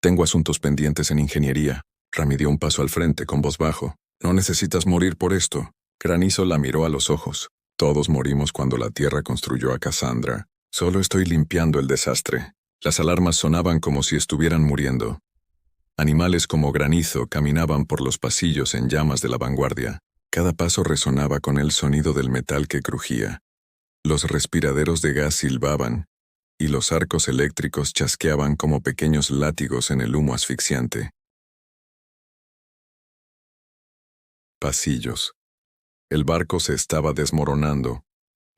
Tengo asuntos pendientes en ingeniería. Rami dio un paso al frente con voz bajo. No necesitas morir por esto. Granizo la miró a los ojos. Todos morimos cuando la Tierra construyó a Cassandra. Solo estoy limpiando el desastre. Las alarmas sonaban como si estuvieran muriendo. Animales como granizo caminaban por los pasillos en llamas de la vanguardia. Cada paso resonaba con el sonido del metal que crujía. Los respiraderos de gas silbaban, y los arcos eléctricos chasqueaban como pequeños látigos en el humo asfixiante. Pasillos. El barco se estaba desmoronando,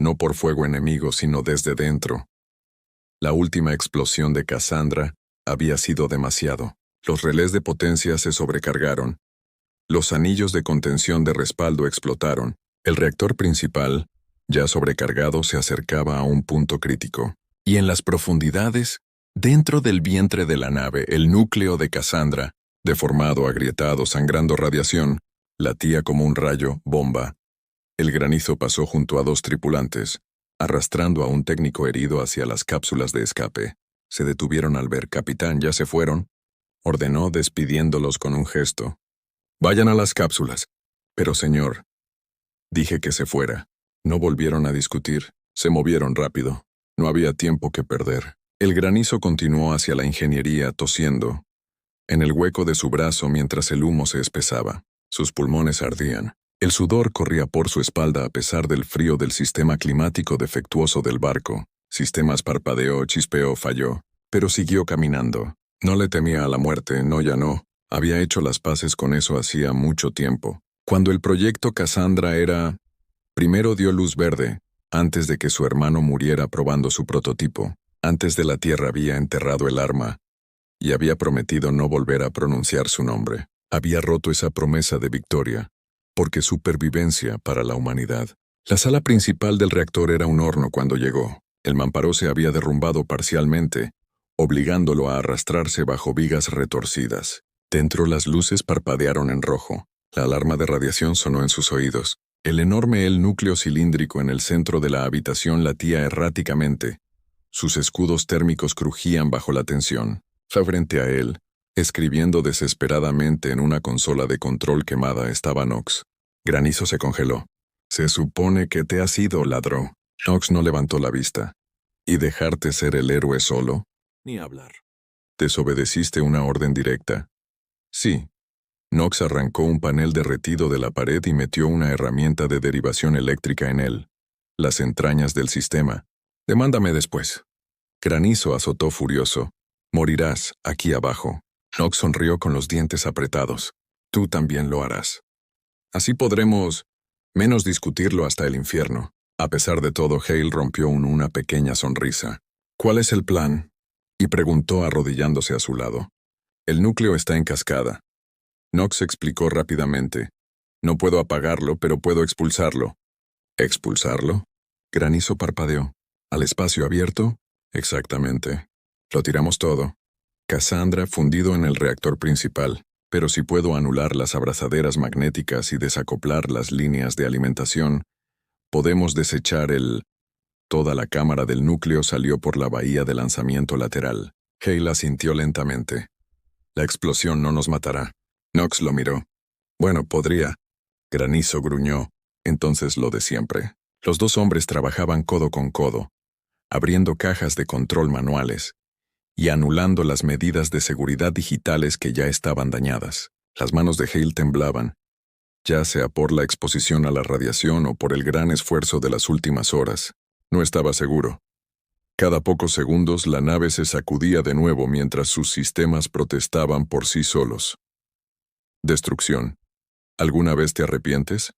no por fuego enemigo, sino desde dentro. La última explosión de Cassandra había sido demasiado. Los relés de potencia se sobrecargaron. Los anillos de contención de respaldo explotaron. El reactor principal, ya sobrecargado, se acercaba a un punto crítico. Y en las profundidades, dentro del vientre de la nave, el núcleo de Cassandra, deformado, agrietado, sangrando radiación, latía como un rayo bomba. El granizo pasó junto a 2 tripulantes, arrastrando a un técnico herido hacia las cápsulas de escape. Se detuvieron al ver: «Capitán, ¿ya se fueron?», ordenó, despidiéndolos con un gesto. «Vayan a las cápsulas». «Pero, señor». «Dije que se fuera». No volvieron a discutir. Se movieron rápido. No había tiempo que perder. El granizo continuó hacia la ingeniería, tosiendo en el hueco de su brazo mientras el humo se espesaba. Sus pulmones ardían. El sudor corría por su espalda a pesar del frío del sistema climático defectuoso del barco. Sistemas parpadeó, chispeó, falló, pero siguió caminando. No le temía a la muerte, no, ya no. Había hecho las paces con eso hacía mucho tiempo. Cuando el proyecto Cassandra era... Primero dio luz verde, antes de que su hermano muriera probando su prototipo. Antes de la Tierra había enterrado el arma y había prometido no volver a pronunciar su nombre. Había roto esa promesa de victoria, porque supervivencia para la humanidad. La sala principal del reactor era un horno cuando llegó. El mamparo se había derrumbado parcialmente, obligándolo a arrastrarse bajo vigas retorcidas. Dentro las luces parpadearon en rojo. La alarma de radiación sonó en sus oídos. El enorme núcleo cilíndrico en el centro de la habitación latía erráticamente. Sus escudos térmicos crujían bajo la tensión. Frente a él, escribiendo desesperadamente en una consola de control quemada, estaba Knox. Granizo se congeló. «Se supone que te has ido, ladrón». Knox no levantó la vista. «¿Y dejarte ser el héroe solo?»
Ni hablar.
«¿Desobedeciste una orden directa?» «Sí». Knox arrancó un panel derretido de la pared y metió una herramienta de derivación eléctrica en él. Las entrañas del sistema. «Demándame después». Granizo azotó furioso. «Morirás aquí abajo». Knox sonrió con los dientes apretados. «Tú también lo harás. Así podremos menos discutirlo hasta el infierno». A pesar de todo, Hale rompió una pequeña sonrisa. «¿Cuál es el plan?», y preguntó arrodillándose a su lado. «El núcleo está en cascada». Knox explicó rápidamente. «No puedo apagarlo, pero puedo expulsarlo». «¿Expulsarlo?». Granizo parpadeó. «¿Al espacio abierto?». «Exactamente. Lo tiramos todo. Cassandra fundido en el reactor principal, pero si puedo anular las abrazaderas magnéticas y desacoplar las líneas de alimentación, podemos desechar el...». Toda la cámara del núcleo salió por la bahía de lanzamiento lateral. Hale asintió lentamente. «La explosión no nos matará». Knox lo miró. «Bueno, podría». Granizo gruñó. Entonces lo de siempre. Los 2 hombres trabajaban codo con codo, abriendo cajas de control manuales y anulando las medidas de seguridad digitales que ya estaban dañadas. Las manos de Hale temblaban, ya sea por la exposición a la radiación o por el gran esfuerzo de las últimas horas. No estaba seguro. Cada pocos segundos la nave se sacudía de nuevo mientras sus sistemas protestaban por sí solos. «Destrucción. ¿Alguna vez te arrepientes?»,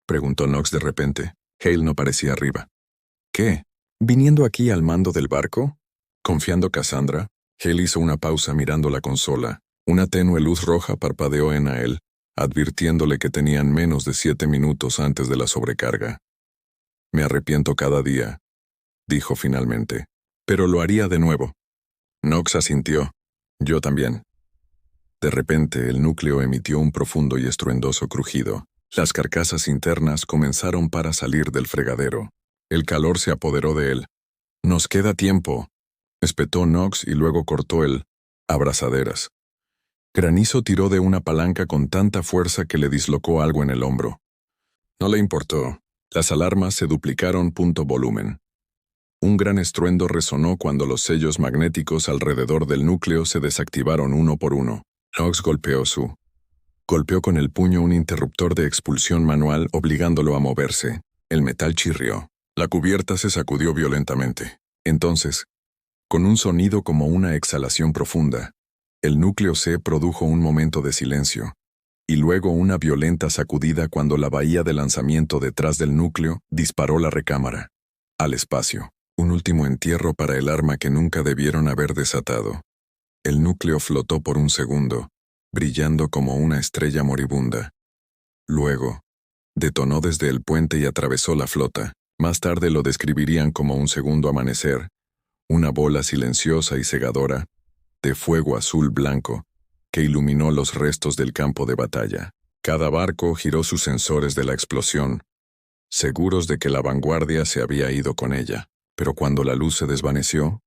preguntó Knox de repente. Hale no parecía arriba. «¿Qué? ¿Viniendo aquí al mando del barco? ¿Confiando Cassandra?». Hale hizo una pausa mirando la consola. Una tenue luz roja parpadeó en él, advirtiéndole que tenían menos de 7 minutos antes de la sobrecarga. «Me arrepiento cada día», dijo finalmente. «Pero lo haría de nuevo». Knox asintió. «Yo también». De repente, el núcleo emitió un profundo y estruendoso crujido. Las carcasas internas comenzaron para salir del fregadero. El calor se apoderó de él. «Nos queda tiempo», espetó Knox y luego cortó el abrazaderas. Granizo tiró de una palanca con tanta fuerza que le dislocó algo en el hombro. No le importó. Las alarmas se duplicaron. Volumen. Un gran estruendo resonó cuando los sellos magnéticos alrededor del núcleo se desactivaron uno por uno. Knox golpeó con el puño un interruptor de expulsión manual obligándolo a moverse. El metal chirrió. La cubierta se sacudió violentamente. Entonces, con un sonido como una exhalación profunda, el núcleo se produjo un momento de silencio, y luego una violenta sacudida cuando la bahía de lanzamiento detrás del núcleo disparó la recámara. Al espacio. Un último entierro para el arma que nunca debieron haber desatado. El núcleo flotó por un segundo, brillando como una estrella moribunda. Luego, detonó desde el puente y atravesó la flota. Más tarde lo describirían como un segundo amanecer, una bola silenciosa y cegadora, de fuego azul-blanco, que iluminó los restos del campo de batalla. Cada barco giró sus sensores de la explosión, seguros de que la vanguardia se había ido con ella. Pero cuando la luz se desvaneció,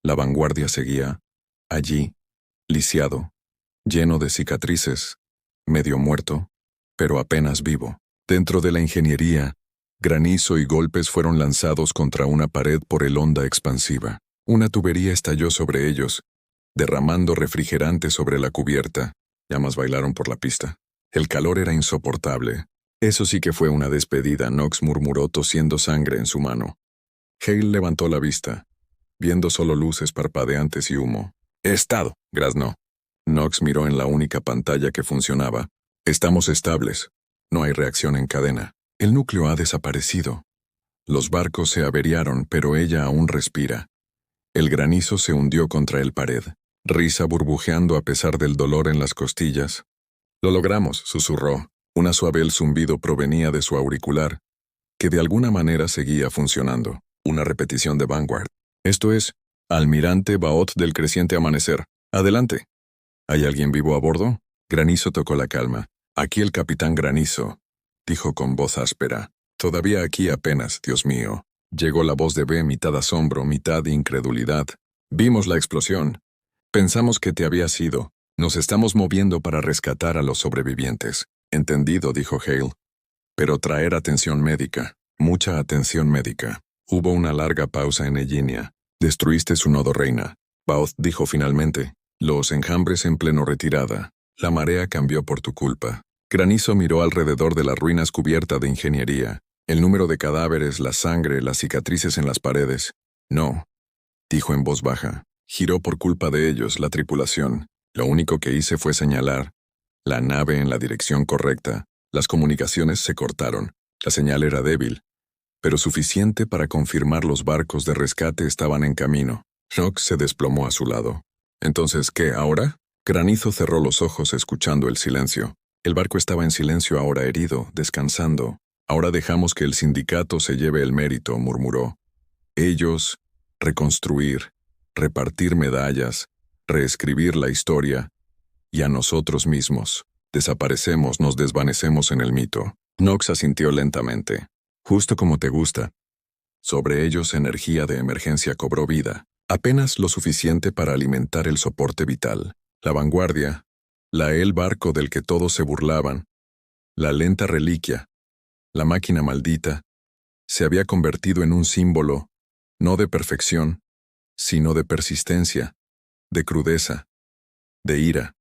la vanguardia seguía, allí, lisiado, lleno de cicatrices, medio muerto, pero apenas vivo. Dentro de la ingeniería, granizo y golpes fueron lanzados contra una pared por el onda expansiva. Una tubería estalló sobre ellos, derramando refrigerante sobre la cubierta. Llamas bailaron por la pista. El calor era insoportable. Eso sí que fue una despedida, Knox murmuró tosiendo sangre en su mano. Hale levantó la vista, viendo solo luces parpadeantes y humo. «He estado», graznó. Knox miró en la única pantalla que funcionaba. «Estamos estables. No hay reacción en cadena. El núcleo ha desaparecido. Los barcos se averiaron, pero ella aún respira». El granizo se hundió contra el pared, risa burbujeando a pesar del dolor en las costillas. «Lo logramos», susurró. Una suave zumbido provenía de su auricular, que de alguna manera seguía funcionando. Una repetición de Vanguard. «Esto es, Almirante Baot del creciente amanecer. Adelante». «¿Hay alguien vivo a bordo?» Granizo tocó la calma. «Aquí el capitán Granizo», dijo con voz áspera. «Todavía aquí apenas, Dios mío». Llegó la voz de B, mitad asombro, mitad incredulidad. «Vimos la explosión. Pensamos que te habías ido. Nos estamos moviendo para rescatar a los sobrevivientes». «Entendido», dijo Hale. «Pero traer atención médica. Mucha atención médica». Hubo una larga pausa en Eginia. «Destruiste su nodo, reina», Baoth dijo finalmente. «Los enjambres en pleno retirada. La marea cambió por tu culpa». Granizo miró alrededor de las ruinas cubierta de ingeniería. El número de cadáveres, la sangre, las cicatrices en las paredes. «No», dijo en voz baja. «Giró por culpa de ellos, la tripulación. Lo único que hice fue señalar la nave en la dirección correcta. Las comunicaciones se cortaron. La señal era débil, pero suficiente para confirmar los barcos de rescate estaban en camino». Knox se desplomó a su lado. «¿Entonces qué, ahora?» Granizo cerró los ojos escuchando el silencio. El barco estaba en silencio ahora, herido, descansando. «Ahora dejamos que el sindicato se lleve el mérito», murmuró. «Ellos, reconstruir, repartir medallas, reescribir la historia, y a nosotros mismos, desaparecemos, nos desvanecemos en el mito». Knox asintió lentamente. «Justo como te gusta». Sobre ellos energía de emergencia cobró vida, apenas lo suficiente para alimentar el soporte vital. La vanguardia, el barco del que todos se burlaban, la lenta reliquia, la máquina maldita, se había convertido en un símbolo, no de perfección, sino de persistencia, de crudeza, de ira.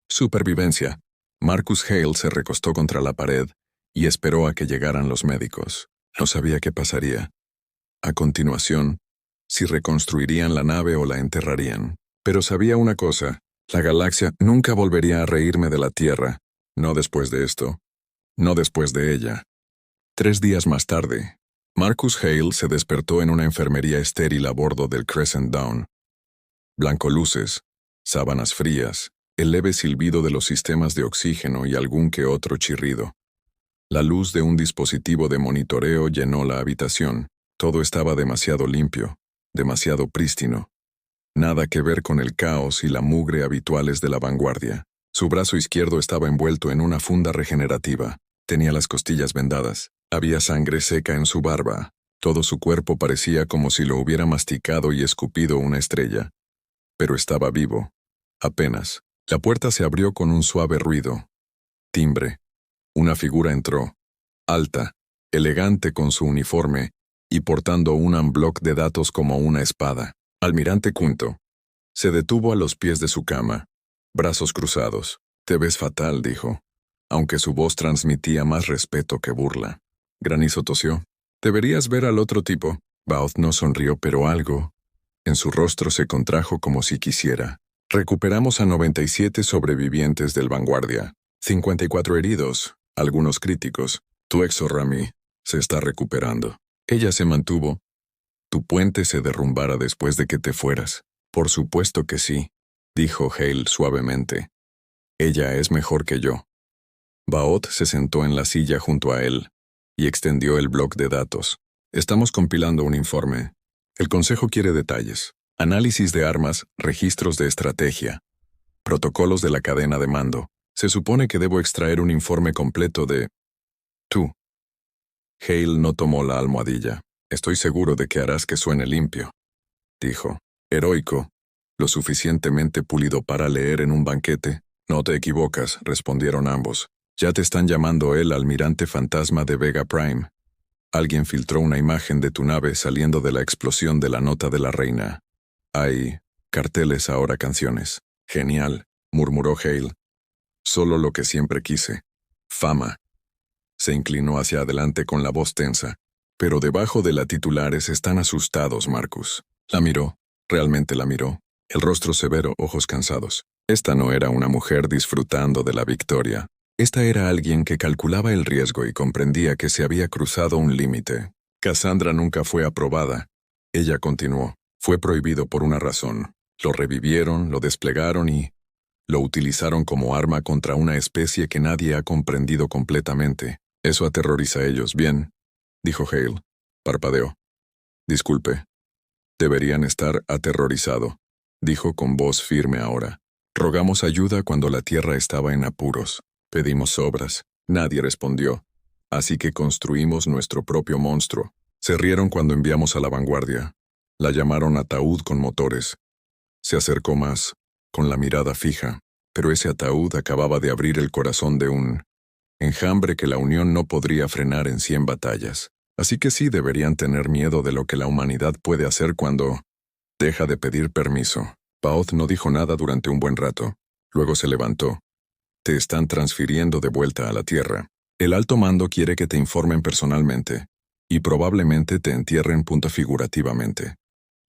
Supervivencia. Marcus Hale se recostó contra la pared y esperó a que llegaran los médicos. No sabía qué pasaría. A continuación, si reconstruirían la nave o la enterrarían. Pero sabía una cosa, la galaxia nunca volvería a reírme de la Tierra. No después de esto. No después de ella. 3 días más tarde, Marcus Hale se despertó en una enfermería estéril a bordo del Crescent Dawn. Blancoluces, sábanas frías, el leve silbido de los sistemas de oxígeno y algún que otro chirrido. La luz de un dispositivo de monitoreo llenó la habitación. Todo estaba demasiado limpio, demasiado prístino. Nada que ver con el caos y la mugre habituales de la vanguardia. Su brazo izquierdo estaba envuelto en una funda regenerativa. Tenía las costillas vendadas. Había sangre seca en su barba. Todo su cuerpo parecía como si lo hubiera masticado y escupido una estrella. Pero estaba vivo. Apenas. La puerta se abrió con un suave ruido. Timbre. Una figura entró, alta, elegante con su uniforme y portando un bloc de datos como una espada. Almirante Quinto. Se detuvo a los pies de su cama, brazos cruzados. «Te ves fatal», dijo, aunque su voz transmitía más respeto que burla. Granizo tosió. «Deberías ver al otro tipo». Baoth no sonrió, pero algo en su rostro se contrajo como si quisiera. «Recuperamos a 97 sobrevivientes del Vanguardia. 54 heridos, algunos críticos. Tu ex-Rami se está recuperando». Ella se mantuvo. «¿Tu puente se derrumbara después de que te fueras?» «Por supuesto que sí», dijo Hale suavemente. «Ella es mejor que yo». Baoth se sentó en la silla junto a él y extendió el bloc de datos. «Estamos compilando un informe. El Consejo quiere detalles. Análisis de armas, registros de estrategia, protocolos de la cadena de mando. Se supone que debo extraer un informe completo de... tú». Hale no tomó la almohadilla. «Estoy seguro de que harás que suene limpio», dijo. «Heroico, lo suficientemente pulido para leer en un banquete». «No te equivocas», respondieron ambos. «Ya te están llamando el almirante fantasma de Vega Prime. Alguien filtró una imagen de tu nave saliendo de la explosión de la nota de la reina. Hay carteles, ahora canciones». «Genial», murmuró Hale. «Solo lo que siempre quise. Fama». Se inclinó hacia adelante con la voz tensa. «Pero debajo de la titulares están asustados, Marcus». La miró, realmente la miró. El rostro severo, ojos cansados. Esta no era una mujer disfrutando de la victoria. Esta era alguien que calculaba el riesgo y comprendía que se había cruzado un límite. Cassandra nunca fue aprobada. Ella continuó. Fue prohibido por una razón. Lo revivieron, lo desplegaron y lo utilizaron como arma contra una especie que nadie ha comprendido completamente. Eso aterroriza a ellos. «Bien», dijo Hale. Parpadeó. «Disculpe. Deberían estar aterrorizado», dijo con voz firme ahora. «Rogamos ayuda cuando la Tierra estaba en apuros. Pedimos obras. Nadie respondió. Así que construimos nuestro propio monstruo. Se rieron cuando enviamos a la Vanguardia. La llamaron ataúd con motores. Se acercó más, con la mirada fija, pero ese ataúd acababa de abrir el corazón de un enjambre que la Unión no podría frenar en 100 batallas. Así que sí deberían tener miedo de lo que la humanidad puede hacer cuando deja de pedir permiso». Baoth no dijo nada durante un buen rato. Luego se levantó. «Te están transfiriendo de vuelta a la Tierra. El alto mando quiere que te informen personalmente, y probablemente te entierren figurativamente.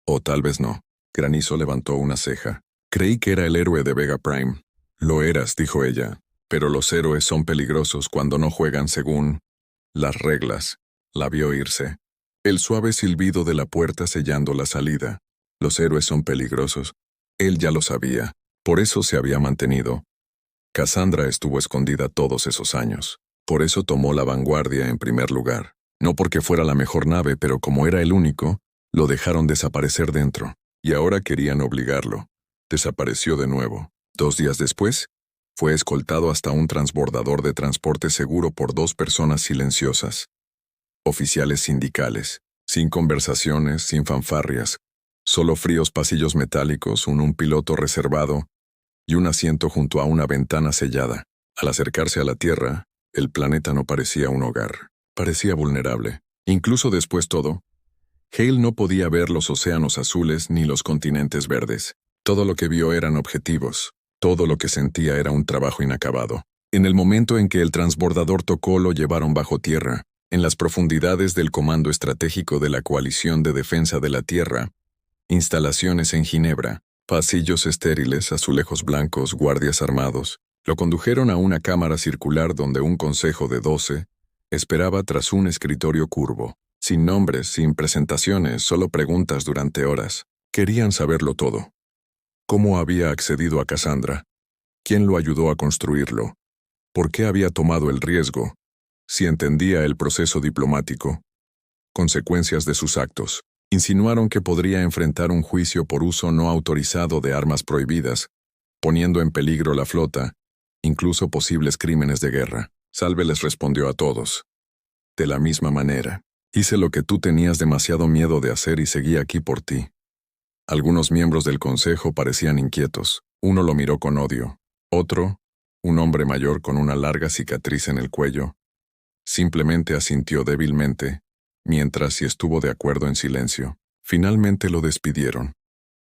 O tal vez no». Granizo levantó una ceja. «Creí que era el héroe de Vega Prime». «Lo eras», dijo ella, «pero los héroes son peligrosos cuando no juegan según las reglas». La vio irse. El suave silbido de la puerta sellando la salida. Los héroes son peligrosos. Él ya lo sabía. Por eso se había mantenido. Cassandra estuvo escondida todos esos años. Por eso tomó la Vanguardia en primer lugar. No porque fuera la mejor nave, pero como era el único, lo dejaron desaparecer dentro. Y ahora querían obligarlo. Desapareció de nuevo. 2 días después, fue escoltado hasta un transbordador de transporte seguro por 2 personas silenciosas. Oficiales sindicales, sin conversaciones, sin fanfarrias, solo fríos pasillos metálicos, un piloto reservado y un asiento junto a una ventana sellada. Al acercarse a la Tierra, el planeta no parecía un hogar, parecía vulnerable. Incluso después todo, Hale no podía ver los océanos azules ni los continentes verdes. Todo lo que vio eran objetivos, todo lo que sentía era un trabajo inacabado. En el momento en que el transbordador tocó, lo llevaron bajo tierra, en las profundidades del Comando Estratégico de la Coalición de Defensa de la Tierra, instalaciones en Ginebra, pasillos estériles, azulejos blancos, guardias armados. Lo condujeron a una cámara circular donde un consejo de 12 esperaba tras un escritorio curvo, sin nombres, sin presentaciones, solo preguntas durante horas. Querían saberlo todo. ¿Cómo había accedido a Cassandra? ¿Quién lo ayudó a construirlo? ¿Por qué había tomado el riesgo? Si entendía el proceso diplomático. Consecuencias de sus actos. Insinuaron que podría enfrentar un juicio por uso no autorizado de armas prohibidas, poniendo en peligro la flota, incluso posibles crímenes de guerra. Salve les respondió a todos. De la misma manera. Hice lo que tú tenías demasiado miedo de hacer y seguí aquí por ti. Algunos miembros del consejo parecían inquietos. Uno lo miró con odio. Otro, un hombre mayor con una larga cicatriz en el cuello. Simplemente asintió débilmente, mientras y estuvo de acuerdo en silencio. Finalmente lo despidieron.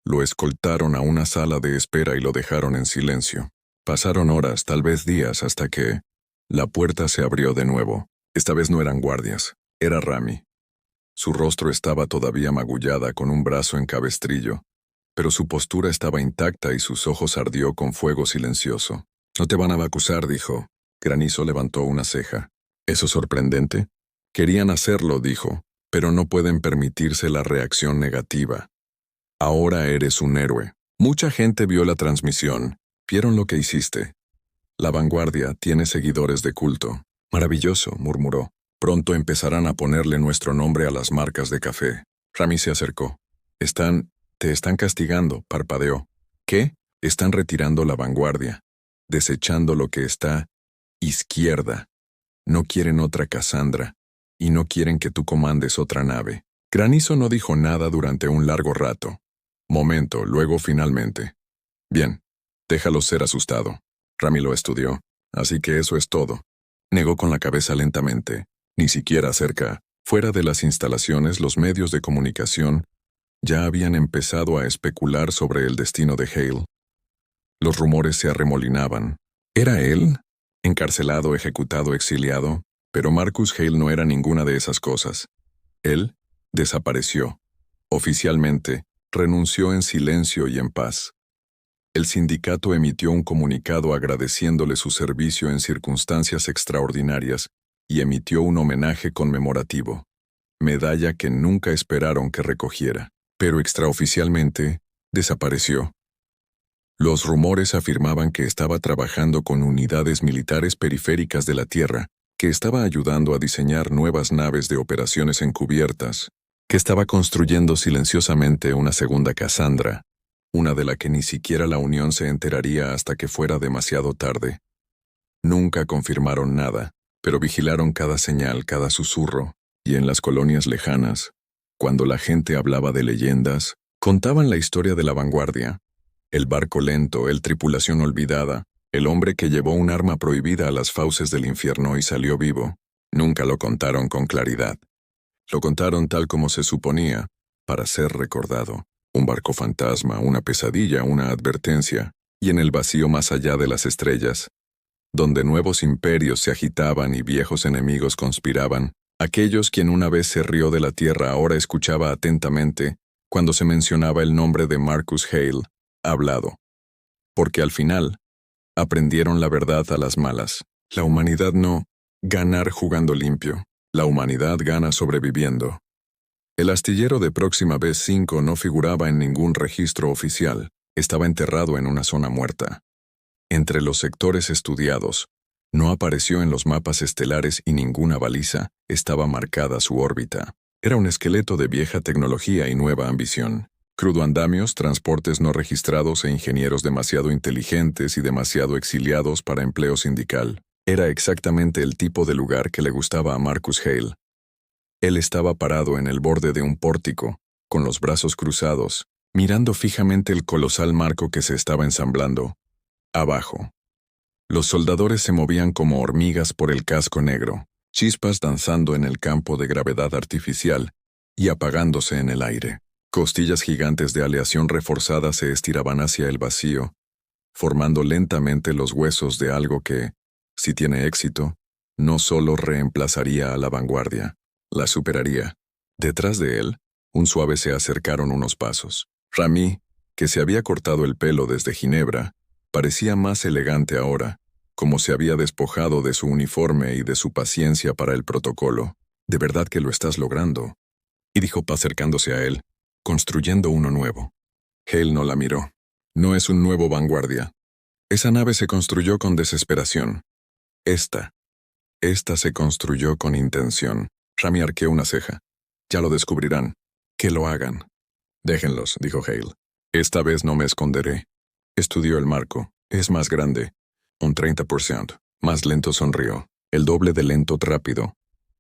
Lo escoltaron a una sala de espera y lo dejaron en silencio. Pasaron horas, tal vez días, hasta que la puerta se abrió de nuevo. Esta vez no eran guardias, era Rami. Su rostro estaba todavía magullada con un brazo en cabestrillo, pero su postura estaba intacta y sus ojos ardió con fuego silencioso. «No te van a acusar», dijo. Granizo levantó una ceja. «¿Eso es sorprendente?» «Querían hacerlo», dijo, «pero no pueden permitirse la reacción negativa. Ahora eres un héroe. Mucha gente vio la transmisión. Vieron lo que hiciste. La vanguardia tiene seguidores de culto». «Maravilloso», murmuró. «Pronto empezarán a ponerle nuestro nombre a las marcas de café». Rami se acercó. Te están castigando», parpadeó. «¿Qué?» «Están retirando la vanguardia, desechando lo que está izquierda. No quieren otra Cassandra, y no quieren que tú comandes otra nave». Granizo no dijo nada durante un largo rato. Momento, luego finalmente. «Bien, déjalo ser asustado». Rami lo estudió. «Así que eso es todo». Negó con la cabeza lentamente. Ni siquiera cerca. Fuera de las instalaciones, los medios de comunicación ya habían empezado a especular sobre el destino de Hale. Los rumores se arremolinaban. ¿Era él? Encarcelado, ejecutado, exiliado. Pero Marcus Hale no era ninguna de esas cosas. Él desapareció. Oficialmente, renunció en silencio y en paz. El sindicato emitió un comunicado agradeciéndole su servicio en circunstancias extraordinarias y emitió un homenaje conmemorativo. Medalla que nunca esperaron que recogiera. Pero extraoficialmente, desapareció. Los rumores afirmaban que estaba trabajando con unidades militares periféricas de la Tierra, que estaba ayudando a diseñar nuevas naves de operaciones encubiertas, que estaba construyendo silenciosamente una segunda Cassandra, una de la que ni siquiera la Unión se enteraría hasta que fuera demasiado tarde. Nunca confirmaron nada, pero vigilaron cada señal, cada susurro, y en las colonias lejanas, cuando la gente hablaba de leyendas, contaban la historia de la vanguardia. El barco lento, el tripulación olvidada, el hombre que llevó un arma prohibida a las fauces del infierno y salió vivo. Nunca lo contaron con claridad. Lo contaron tal como se suponía, para ser recordado. Un barco fantasma, una pesadilla, una advertencia, y en el vacío más allá de las estrellas, donde nuevos imperios se agitaban y viejos enemigos conspiraban, aquellos quien una vez se rió de la tierra ahora escuchaba atentamente cuando se mencionaba el nombre de Marcus Hale, hablado. Porque al final, aprendieron la verdad a las malas. La humanidad no ganar jugando limpio. La humanidad gana sobreviviendo. El astillero de Próxima B5 no figuraba en ningún registro oficial. Estaba enterrado en una zona muerta. Entre los sectores estudiados, no apareció en los mapas estelares y ninguna baliza estaba marcada su órbita. Era un esqueleto de vieja tecnología y nueva ambición. Crudoandamios, transportes no registrados e ingenieros demasiado inteligentes y demasiado exiliados para empleo sindical. Era exactamente el tipo de lugar que le gustaba a Marcus Hale. Él estaba parado en el borde de un pórtico, con los brazos cruzados, mirando fijamente el colosal marco que se estaba ensamblando. Abajo. Los soldadores se movían como hormigas por el casco negro, chispas danzando en el campo de gravedad artificial y apagándose en el aire. Costillas gigantes de aleación reforzada se estiraban hacia el vacío, formando lentamente los huesos de algo que, si tiene éxito, no solo reemplazaría a la vanguardia, la superaría. Detrás de él, se acercaron unos pasos. Rami, que se había cortado el pelo desde Ginebra, parecía más elegante ahora, como se había despojado de su uniforme y de su paciencia para el protocolo. «De verdad que lo estás logrando», y dijo acercándose a él, «construyendo uno nuevo». Hale no la miró. «No es un nuevo vanguardia. Esa nave se construyó con desesperación. Esta se construyó con intención». Rami arqueó una ceja. «Ya lo descubrirán. Que lo hagan». «Déjenlos», dijo Hale. «Esta vez no me esconderé». Estudió el marco. «Es más grande. Un 30%. Más lento», sonrió. «El doble de lento rápido».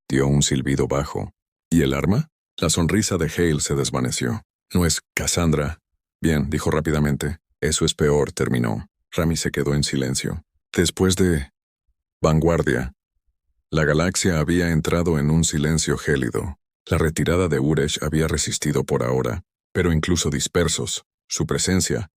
Dio un silbido bajo. «¿Y el arma?» La sonrisa de Hale se desvaneció. «No es Cassandra». «Bien», dijo rápidamente. «Eso es peor», terminó. Rami se quedó en silencio. Después de Vanguardia, la galaxia había entrado en un silencio gélido. La retirada de Uresh había resistido por ahora, pero incluso dispersos, su presencia,